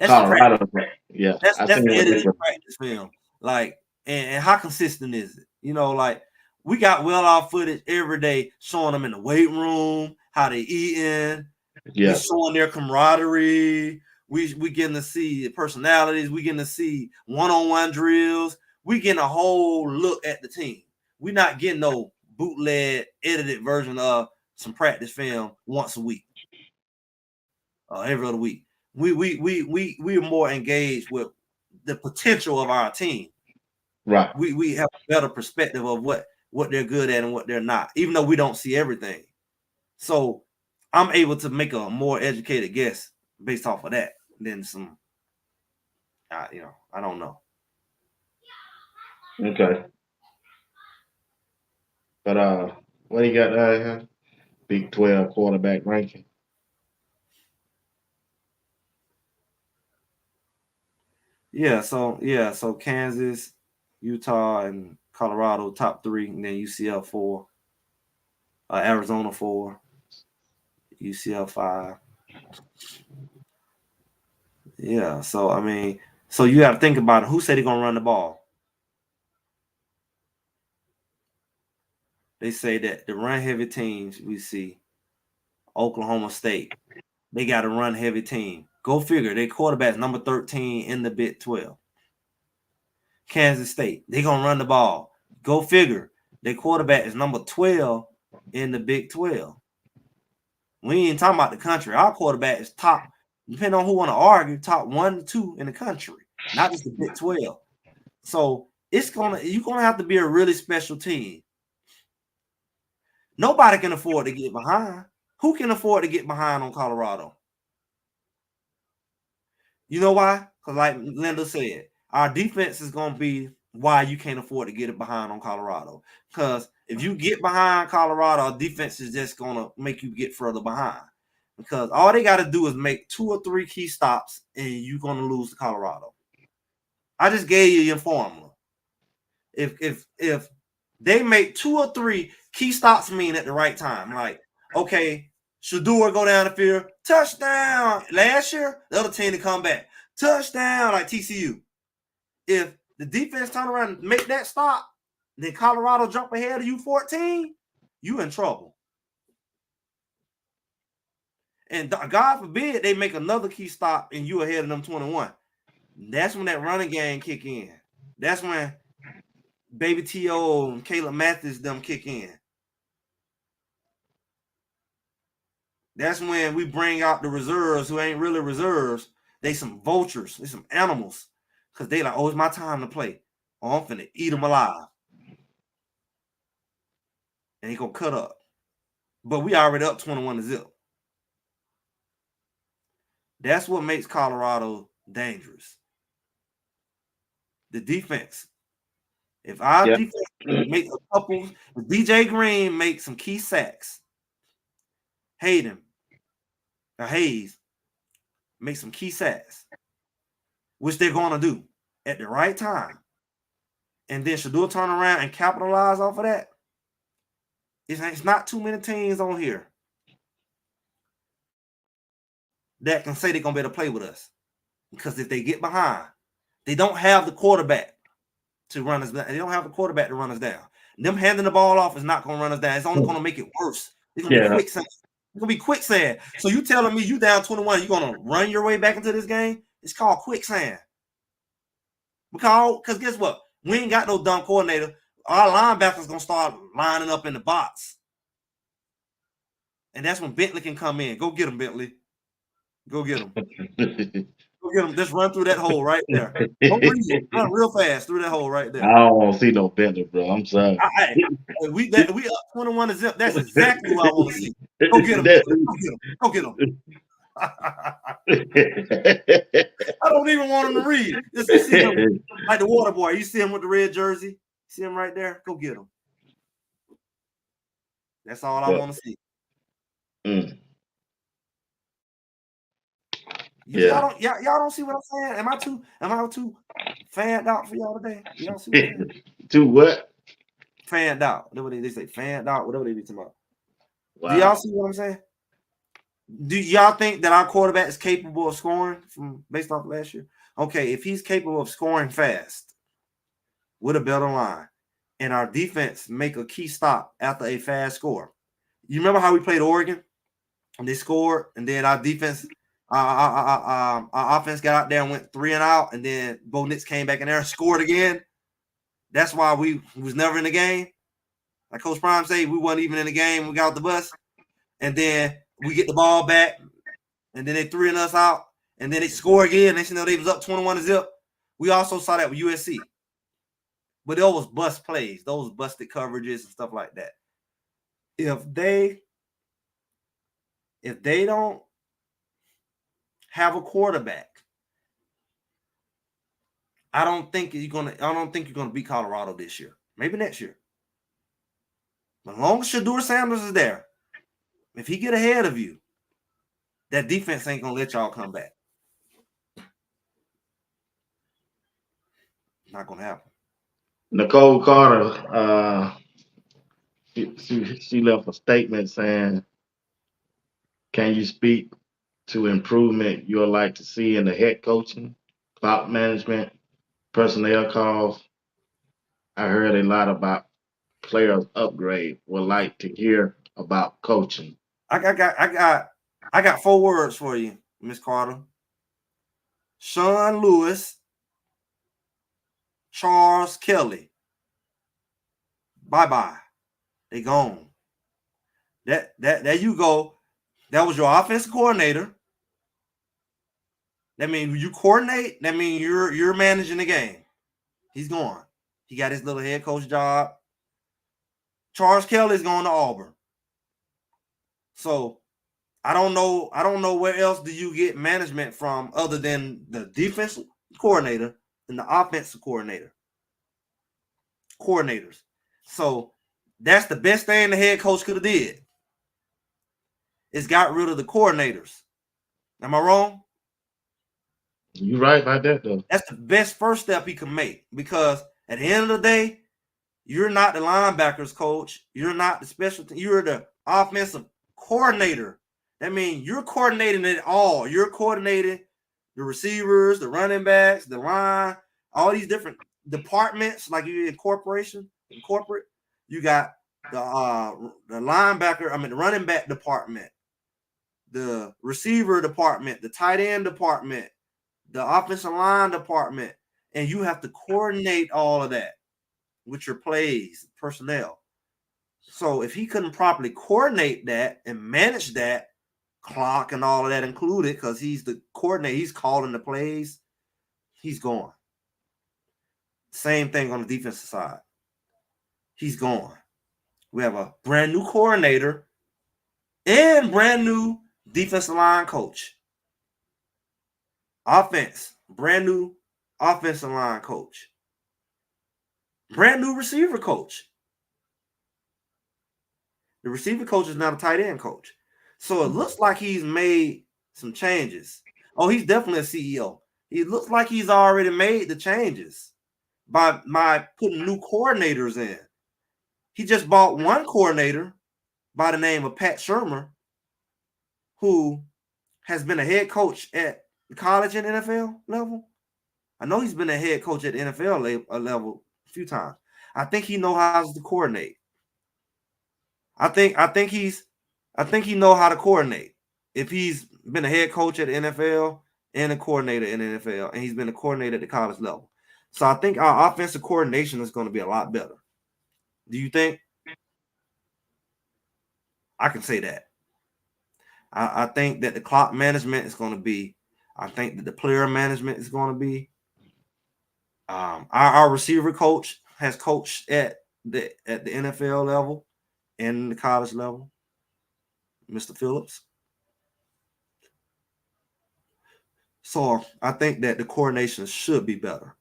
Colorado. Yeah, that's the edited practice film. Like, and how consistent is it? Like we got well off footage every day showing them in the weight room, how they eating. Yeah. We showing their camaraderie. We getting to see the personalities. We getting to see one-on-one drills. We getting a whole look at the team. We not getting no bootleg edited version of some practice film once a week, every other week. We are more engaged with the potential of our team. Right. We have a better perspective of what they're good at and what they're not, even though we don't see everything. So I'm able to make a more educated guess based off of that than some, I don't know. Okay. But what do you got here? Big 12 quarterback ranking. So Kansas, Utah, and Colorado top 3, and then UCL 4, Arizona 4, UCL 5. Yeah, so I mean, so you got to think about it. Who said he's gonna run the ball? They say that the run heavy teams we see, Oklahoma State, they got a run heavy team. Go figure. Their quarterback's number 13 in the Big 12. Kansas State, they gonna run the ball. Go figure. Their quarterback is number 12 in the Big 12. We ain't talking about the country. Our quarterback is top, depending on who want to argue, top 1 to 2 in the country, not just the Big 12. So you're gonna have to be a really special team. Nobody can afford to get behind. Who can afford to get behind on Colorado? You know why? Because like Linda said, our defense is going to be why you can't afford to get it behind on Colorado. Because if you get behind Colorado, our defense is just going to make you get further behind. Because all they got to do is make 2 or 3 key stops, and you're going to lose to Colorado. I just gave you your formula. If they make 2 or 3 key stops mean at the right time, like, okay, Shedeur go down the field, touchdown. Last year, the other team to come back, touchdown, like TCU. If the defense turn around and make that stop, then Colorado jump ahead of you 14, you in trouble. And God forbid they make another key stop and you ahead of them 21. That's when that running game kick in. That's when Baby T.O. and Caleb Mathis them kick in. That's when we bring out the reserves who ain't really reserves. They some vultures. They some animals. Because they like, oh, it's my time to play. Oh, I'm finna eat them alive. And he gonna cut up. But we already up 21-0. That's what makes Colorado dangerous. The defense. If our defense makes a couple, if DJ Green makes some key sacks, Hayes make some key sacks, which they're going to do at the right time, and then Shedeur turn around and capitalize off of that, it's not too many teams on here that can say they're going to be able to play with us. Because if they get behind, they don't have the quarterback to run us down. They don't have the quarterback to run us down. Them handing the ball off is not going to run us down. It's only going to make it worse. It's going to be quicksand. It's going to be quicksand. So you telling me you down 21, you're going to run your way back into this game? It's called quicksand. Because guess what? We ain't got no dumb coordinator. Our linebackers going to start lining up in the box. And that's when Bentley can come in. Go get him, Bentley. Go get him. Go get him. Just run through that hole right there. Don't read. Run real fast through that hole right there. I don't want to see no Bentley, bro. I'm sorry. We up 21-0. That's exactly what I want to see. Go get him. Go get him. I don't even want him to read. Just to see him, like the water boy. You see him with the red jersey? See him right there? Go get him. That's all I want to see. Y'all don't see what I'm saying? Am I too fanned out for y'all today? Y'all see what I'm saying? Too what? Fanned out. Whatever they say, fanned out, whatever they be talking about. Wow. Do y'all see what I'm saying? Do y'all think that our quarterback is capable of scoring based off last year? Okay, if he's capable of scoring fast with a better line, and our defense make a key stop after a fast score. You remember how we played Oregon? And they scored, and then our defense, our offense got out there and went 3 and out, and then Bo Nix came back in there and scored again. That's why we was never in the game. Like Coach Prime said, we wasn't even in the game. We got off the bus, and then we get the ball back, and then they 3 us out, and then they score again. They know they was up 21-0. We also saw that with USC. But those was bust plays, those busted coverages and stuff like that. If they don't have a quarterback, I don't think you're gonna beat Colorado this year. Maybe next year. But as long as Shedeur Sanders is there, if he get ahead of you, that defense ain't gonna let y'all come back. Not gonna happen. Nicole Carter, she left a statement saying, "Can you speak to improvement you'd like to see in the head coaching, clock management, personnel calls? I heard a lot about players upgrade. Would like to hear about coaching." I got 4 words for you, Miss Carter. Sean Lewis, Charles Kelly. Bye-bye. They gone. There you go. That was your offensive coordinator. That means you coordinate. That means you're managing the game. He's gone. He got his little head coach job. Charles Kelly's going to Auburn. So I don't know where else do you get management from other than the defensive coordinator and the offensive coordinators. So that's the best thing the head coach could have did. Is got rid of the coordinators. Am I wrong? You're right about that, though. That's the best first step he can make, because at the end of the day, you're not the linebackers coach. You're not the special team. You're the offensive coordinator. That means you're coordinating it all. You're coordinating the receivers, the running backs, the line, all these different departments. Like you in corporate, you got the linebacker. The running back department. the receiver department, the tight end department, the offensive line department, and you have to coordinate all of that with your plays, personnel. So if he couldn't properly coordinate that and manage that, clock and all of that included, because he's the coordinator, he's calling the plays, he's gone. Same thing on the defensive side. He's gone. We have a brand new coordinator and brand new defensive line coach. Offense, brand new offensive line coach. Brand new receiver coach. The receiver coach is now the tight end coach. So it looks like he's made some changes. Oh, he's definitely a CEO. It looks like he's already made the changes by putting new coordinators in. He just bought one coordinator by the name of Pat Shermer, who has been a head coach at the college and NFL level. I know he's been a head coach at the NFL level a few times. I think he knows how to coordinate. I think he knows how to coordinate. If he's been a head coach at the NFL and a coordinator in the NFL, and he's been a coordinator at the college level. So I think our offensive coordination is going to be a lot better. Do you think? I can say that. I think that the clock management is going to be. I think that the player management is going to be. Our receiver coach has coached at the NFL level and the college level, Mr. Phillips. So I think that the coordination should be better,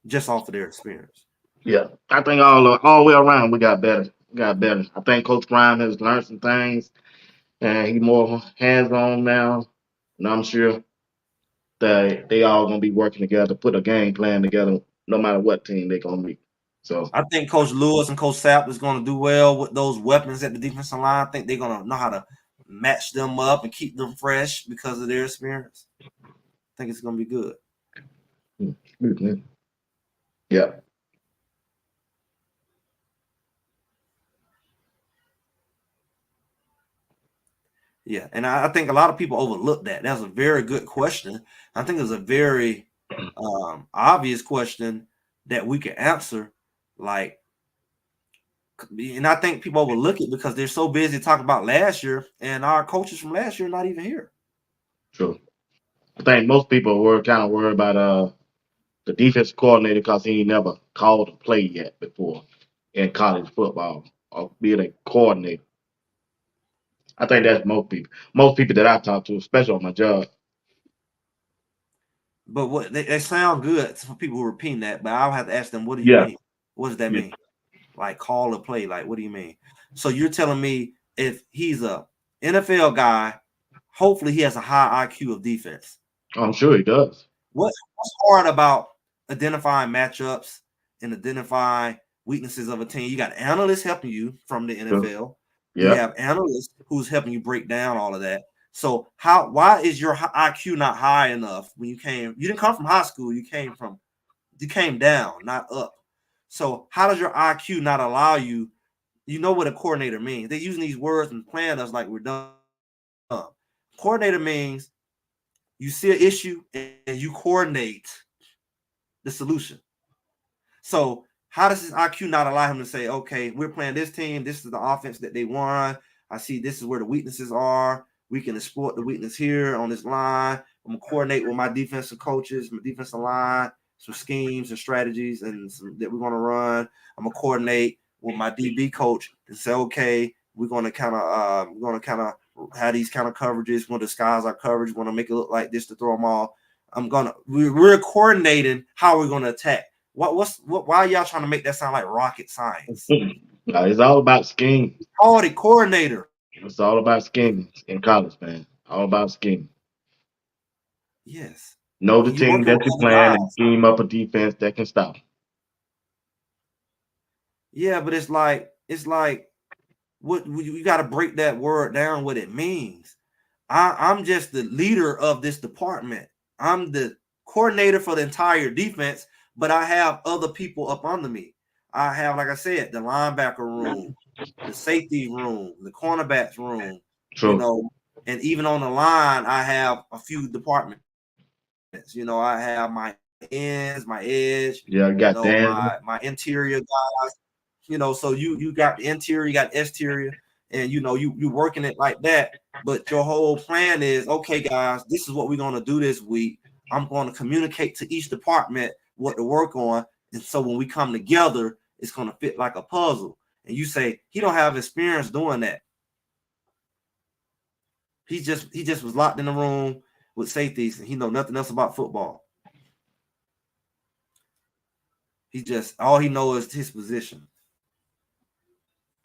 just off of their experience. Yeah, I think all the way around we got better. We got better. I think Coach Prime has learned some things, and he's more hands on now. And I'm sure that they all gonna be working together, put a game plan together, no matter what team they're gonna meet. So I think Coach Lewis and Coach Sapp is going to do well with those weapons at the defensive line. I think they're going to know how to match them up and keep them fresh because of their experience. I think it's going to be good. mhm. Yeah, Yeah, and I think a lot of people overlook that. That's a very good question. I think it's a very obvious question that we can answer. Like, and I think people overlook it because they're so busy talking about last year, and our coaches from last year are not even here. true. I think most people were kind of worried about the defense coordinator because he ain't never called a play yet before in college football, or being a coordinator. I think that's most people. Most people that I talk to, especially on my job. But what they sound good for people who are repeating that, but I'll have to ask them, what do you Yeah, mean? What does that yeah. mean? Like call or play? Like, what do you mean? So you're telling me if he's a NFL guy, hopefully he has a high IQ of defense. I'm sure he does. What's hard about identifying matchups and identifying weaknesses of a team? You got analysts helping you from the True. NFL. You Yeah. have analysts who's helping you break down all of that. So why is your IQ not high enough when you came? You didn't come from high school. You came down, not up. So how does your IQ not allow you? You know what a coordinator means. They're using these words and playing us like we're dumb. Coordinator means you see an issue and you coordinate the solution. So how does his IQ not allow him to say, okay, we're playing this team. This is the offense that they want. I see this is where the weaknesses are. We can exploit the weakness here on this line. I'm going to coordinate with my defensive coaches, my defensive line, some schemes and strategies that we're going to run. I'm going to coordinate with my DB coach and say, okay, we're going to kind of have these kind of coverages. We're going to disguise our coverage. We're going to make it look like this to throw them all. We're coordinating how we're going to attack. Why are y'all trying to make that sound like rocket science? It's all about scheme. Call the coordinator. It's all about scheming in college, man. All about scheming. Yes. Know the And you team working that with you're other playing and guys. scheme up a defense that can stop. Yeah, but it's like what you got to break that word down, what it means. I'm just the leader of this department. I'm the coordinator for the entire defense, but I have other people up under me. I have, like I said, the linebacker room, the safety room, the cornerbacks room, you True. know, And even on the line, I have a few departments. You know, I have my ends, my edge. Yeah, You got know, Dan. my interior guys. You know, so you got the interior, you got exterior, and you know you working it like that. But your whole plan is, okay, guys, this is what we're gonna do this week. I'm going to communicate to each department what to work on, and so when we come together, it's gonna fit like a puzzle. And you say he don't have experience doing that. He just was locked in the room with safeties, and he know nothing else about football. He just all he knows is his position.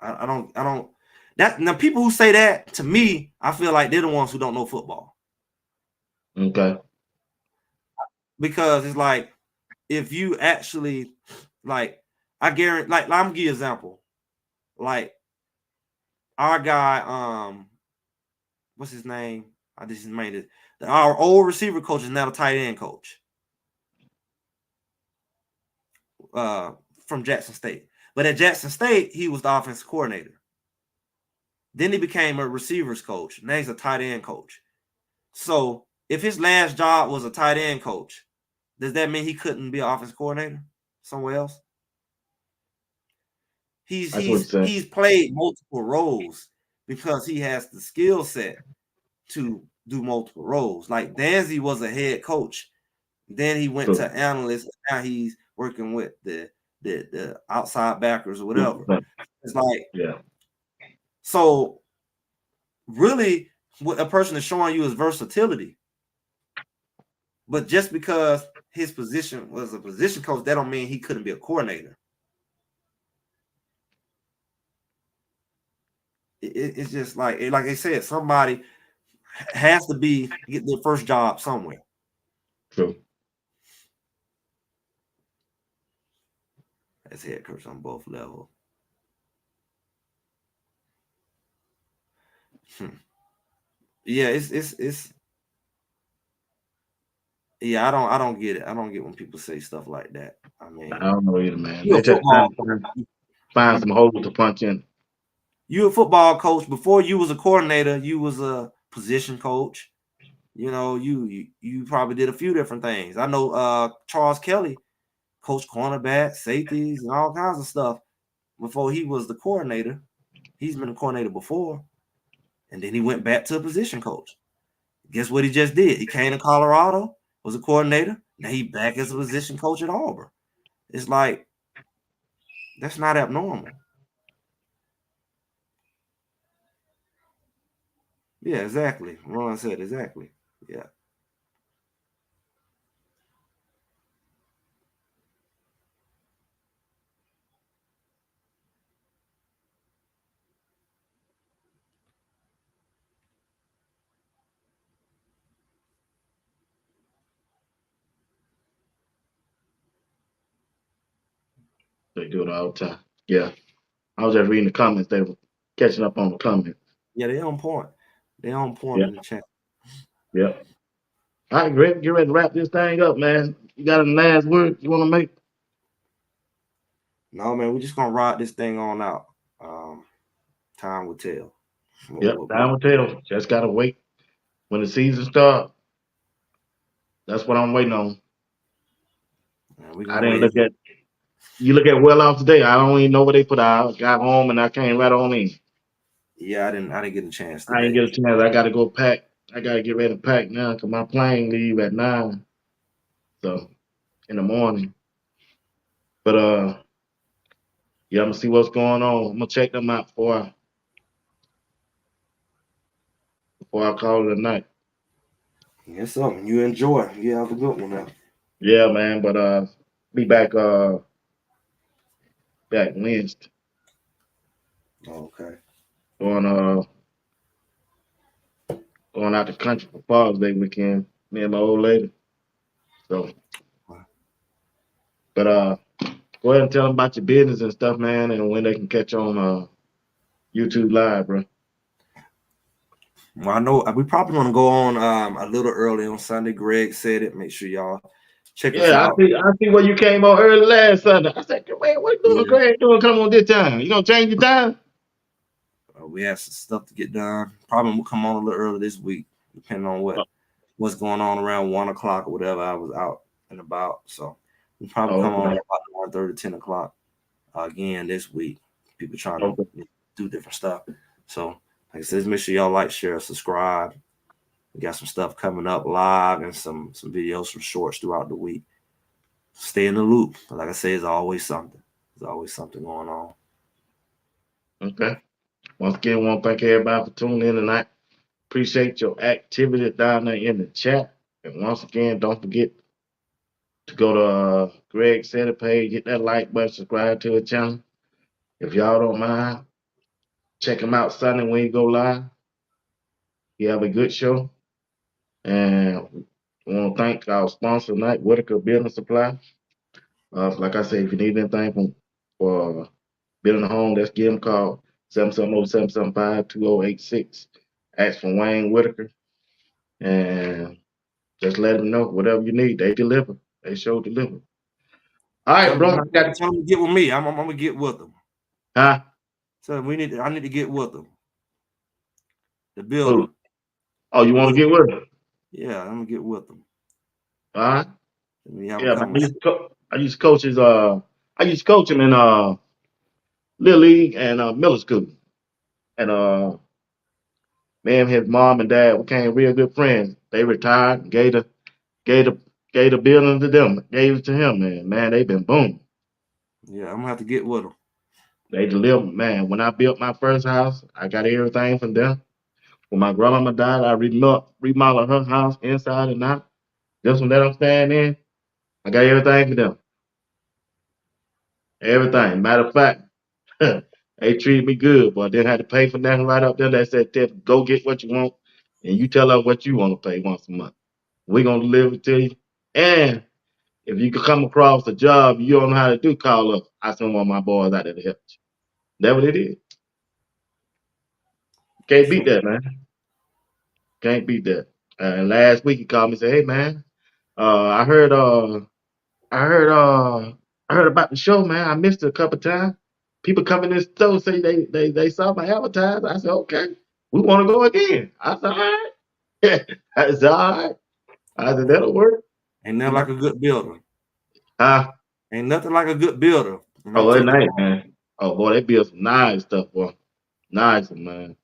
I don't that now people who say that to me, I feel like they're the ones who don't know football. Okay. Because it's like if you actually like I guarantee like I'm gonna give you an example. Like our guy, what's his name? I just made it. Our old receiver coach is now the tight end coach. From Jackson State. But at Jackson State, he was the offensive coordinator. Then he became a receivers coach. Now he's a tight end coach. So if his last job was a tight end coach, does that mean he couldn't be an offensive coordinator somewhere else? That's what it said. He's played multiple roles because he has the skill set to do multiple roles. Like Danzy was a head coach. Then he went to analyst. Now he's working with the outside backers or whatever. It's like, yeah. So really what a person is showing you is versatility. But just because his position was a position coach, that don't mean he couldn't be a coordinator. It's just like I said, somebody has to get their first job somewhere. True. As head coach on both levels. Yeah, it's yeah, I don't get it. I don't get when people say stuff like that. I mean, I don't know either, man. You're They a just football find some holes to punch in. You're a football coach. Before you was a coordinator, you was a position coach. You know, you probably did a few different things. I know Charles Kelly coached cornerbacks, safeties, and all kinds of stuff before he was the coordinator. He's been a coordinator before. And then he went back to a position coach. Guess what he just did? He came to Colorado, was a coordinator. Now he back as a position coach at Auburn. It's like, that's not abnormal. Yeah, exactly. Ron said exactly. Yeah. They do it all the time. Yeah. I was just reading the comments. They were catching up on the comments. Yeah, they're on point. They're on point in the chat. Yeah. All right, Greg, get ready to wrap this thing up, man. You got any last word you want to make? No, man, we're just gonna ride this thing on out. Time will tell. Yep, time will tell. Just gotta wait when the season starts. That's what I'm waiting on. I didn't look at. You look at well off today. I don't even know what they put out. Got home and I came right on in. Yeah, I didn't get a chance today. I didn't get a chance. I got to go pack. I got to get ready to pack now because my plane leave at 9. So in the morning. But yeah, I'm gonna see what's going on. I'm gonna check them out before I call it a night. Yes, sir. You enjoy. You have a good one now. Yeah, man. But be back Wednesday. Okay. Going out the country for Father's Day weekend. Me and my old lady. So, but go ahead and tell them about your business and stuff, man, and when they can catch on YouTube Live, bro. Well, I know we probably want to go on a little early on Sunday. Greg said it. Make sure y'all check us out. I see where you came on early last Sunday. I said, man, what you doing, Greg? Doing come on this time? You gonna change your time? We have some stuff to get done. Probably will come on a little early this week, depending on what's going on around 1 o'clock or whatever. I was out and about, so we'll probably come on at about 9:30, 10 o'clock again this week. People trying to do different stuff. So, like I said, make sure y'all like, share, subscribe. We got some stuff coming up live and some videos, some shorts throughout the week. Stay in the loop. Like I say, there's always something. There's always something going on. Okay. Once again, I want to thank everybody for tuning in tonight. Appreciate your activity down there in the chat. And once again, don't forget to go to Greg Center page, hit that like button, subscribe to the channel. If y'all don't mind, check him out Sunday when he go live. He have a good show. And I want to thank our sponsor tonight, Whitaker Building Supply. Like I said, if you need anything for building a home, let's give them a call, 770-775-2086. Ask for Wayne Whitaker. And just let them know whatever you need. They deliver. They show deliver. All right, bro. Tell them to get with me. I'm gonna get with them. Huh? So I need to get with them. The builder. Oh, you want to get with them? Yeah, I'm gonna get with them. All right. Yeah, man, I used to coach his I used to coach him in Little League and middle school. And man, his mom and dad became real good friends. They retired, gave the building to them, gave it to him, man. Man, they've been booming. Yeah, I'm gonna have to get with them. They delivered, man. When I built my first house, I got everything from them. When my grandmama died, I remodeled her house inside and out. This one that I'm staying in, I got everything for them. Everything. Matter of fact, they treated me good, but I didn't have to pay for nothing right up there. They said, Tiff, go get what you want, and you tell us what you want to pay once a month. We're going to deliver it to you. And if you could come across a job you don't know how to do, call up. I send one of my boys out there to help you. That's what it is. Can't beat that, man. Can't beat that. And last week he called me and said, hey, man, I heard about the show, man. I missed it a couple times. People come in this store say they saw my advertisement. I said, okay, we want to go again. I said, all right. I said, all right. I said, that'll work. Ain't nothing like a good builder. Ain't nothing like a good builder. Oh, it's nice, man. Oh boy, they build some nice stuff, boy. Nice, man.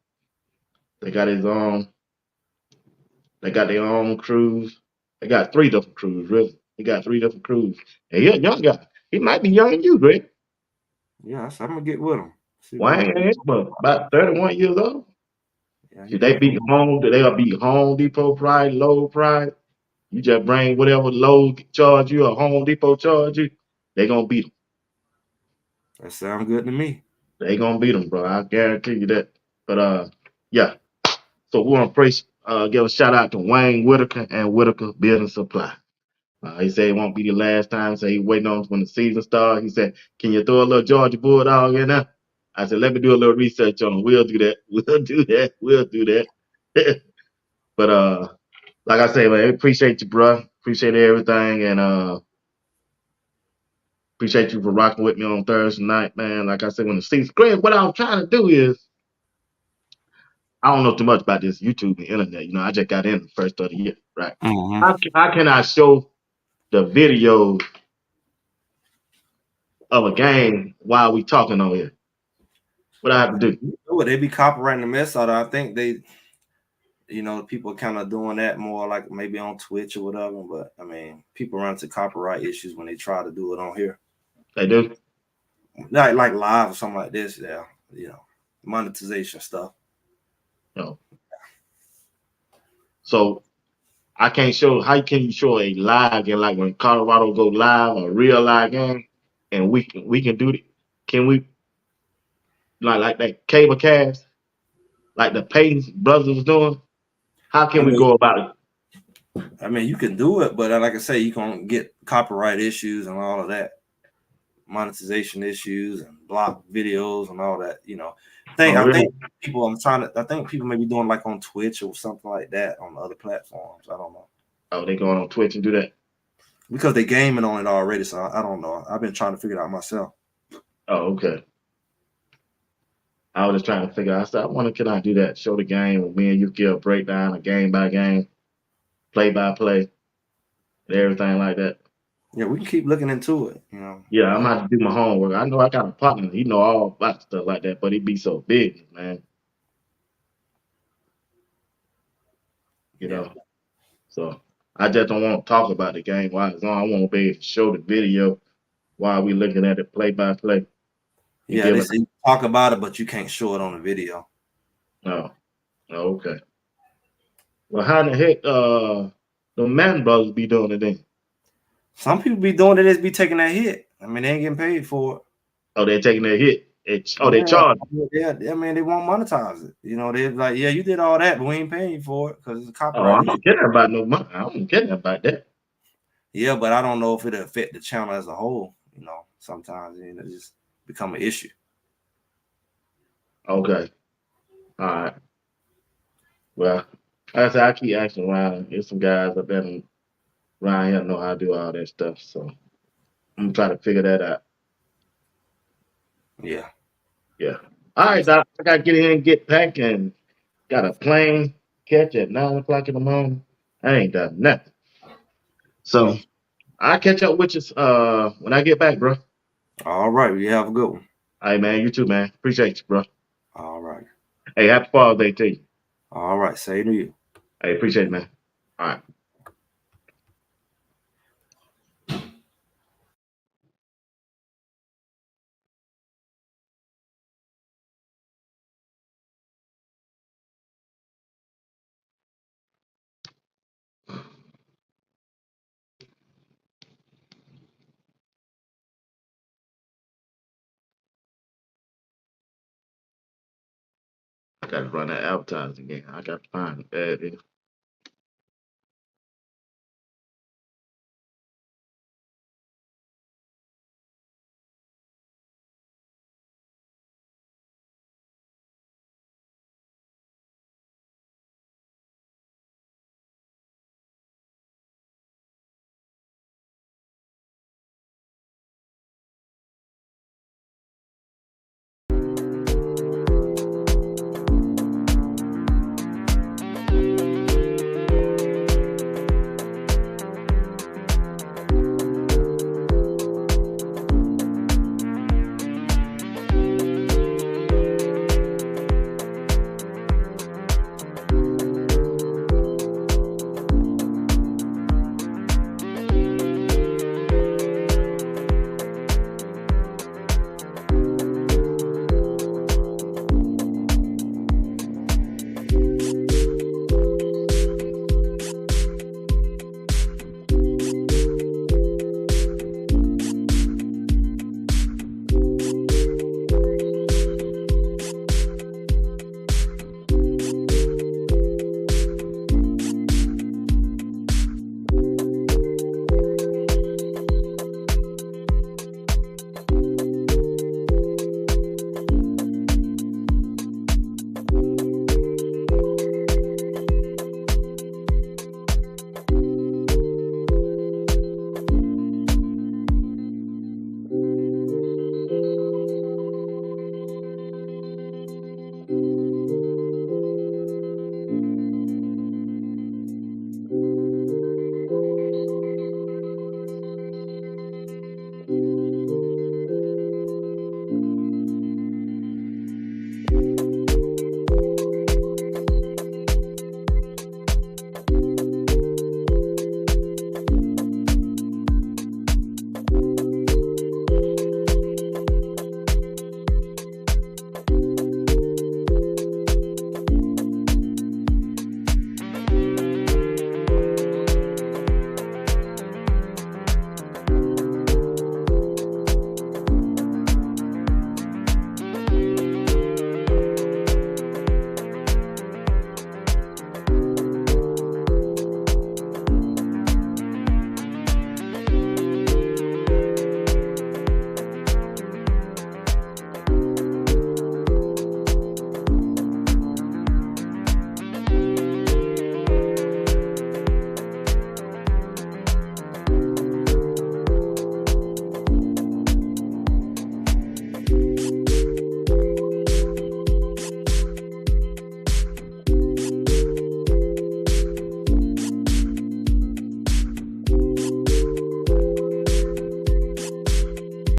They got his own. They got their own crews. They got 3 different crews, really. They got 3 different crews. And he's a young guy. He might be younger than you, Greg. Yeah, I'm gonna get with him. Wayne ain't but about 31 years old. Yeah, they beat home. They'll beat Home Depot price, Lowe's price. You just bring whatever Lowe's charge you or Home Depot charge you, they gonna beat them. That sounds good to me. They gonna beat them, bro. I guarantee you that. But yeah. So we want to give a shout out to Wayne Whitaker and Whitaker Building Supply. He said it won't be the last time. So he waiting on when the season starts. He said, "Can you throw a little Georgia Bulldog in there?" I said, "Let me do a little research on him. We'll do that. We'll do that. We'll do that." But like I say, man, appreciate you, bro. Appreciate everything, and appreciate you for rocking with me on Thursday night, man. Like I said, when the season, Greg, what I'm trying to do is, I don't know too much about this YouTube and internet. You know, I just got in the first of the year, right? Mm-hmm. How can I show the videos of a game while we talking on here? What I have to do? They be copyrighting the mess out of it. I think they, people are kind of doing that more like maybe on Twitch or whatever. But I mean, people run into copyright issues when they try to do it on here. They do? Like live or something like this, yeah. Monetization stuff. No. So I can't show. How can you show a live game like when Colorado go live, a real live game, and we can do it? Can we like that cable cast, like the Payton brothers was doing? How can we go about it? I mean, you can do it, but like I say, you can get copyright issues and all of that, monetization issues and block videos and all that. I think people may be doing like on Twitch or something like that on other platforms. I don't know. Oh, they going on Twitch and do that? Because they gaming on it already, so I don't know. I've been trying to figure it out myself. Oh, okay. I was just trying to figure out. I said, I wonder, can I do that? Show the game with me and you give a breakdown, a game by game, play by play, and everything like that. Yeah, we can keep looking into it. You know. Yeah, I'm gonna have to do my homework. I know I got a partner. He know all about stuff like that, but he be so big, man. You Yeah. know. So I just don't want to talk about the game while it's on. I want to be able to show the video while we looking at it play by play and Yeah, give they it. say you talk about it, but you can't show it on the video. No, okay. Well, how in the heck the Man Brothers be doing it then? Some people be doing it, is be taking that hit. I mean, they ain't getting paid for it. Oh, they're taking their hit. They Yeah, charge. I mean, they won't monetize it. You know, they're like, yeah, you did all that, but we ain't paying you for it because it's a Oh, I copyright issue. don't care about no money. I don't care about that. Yeah, but I don't know if it'll affect the channel as a whole. You know, sometimes it just become an issue. Okay. All right. Well, like I said, I keep asking around. There's some guys up there around here know how to do all that stuff. So I'm trying to figure that out. Yeah. Yeah. All right, Doc. I gotta get in and get packed and got a plane catch at 9 o'clock in the morning. I ain't done nothing. So I'll catch up with you when I get back, bro. All right. You have a good one. All right, man. You too, man. Appreciate you, bro. All right. Hey, happy Father's Day to you. All right. Same to you. Hey, appreciate it, man. All right. I gotta run that advertising again. I gotta find it bad.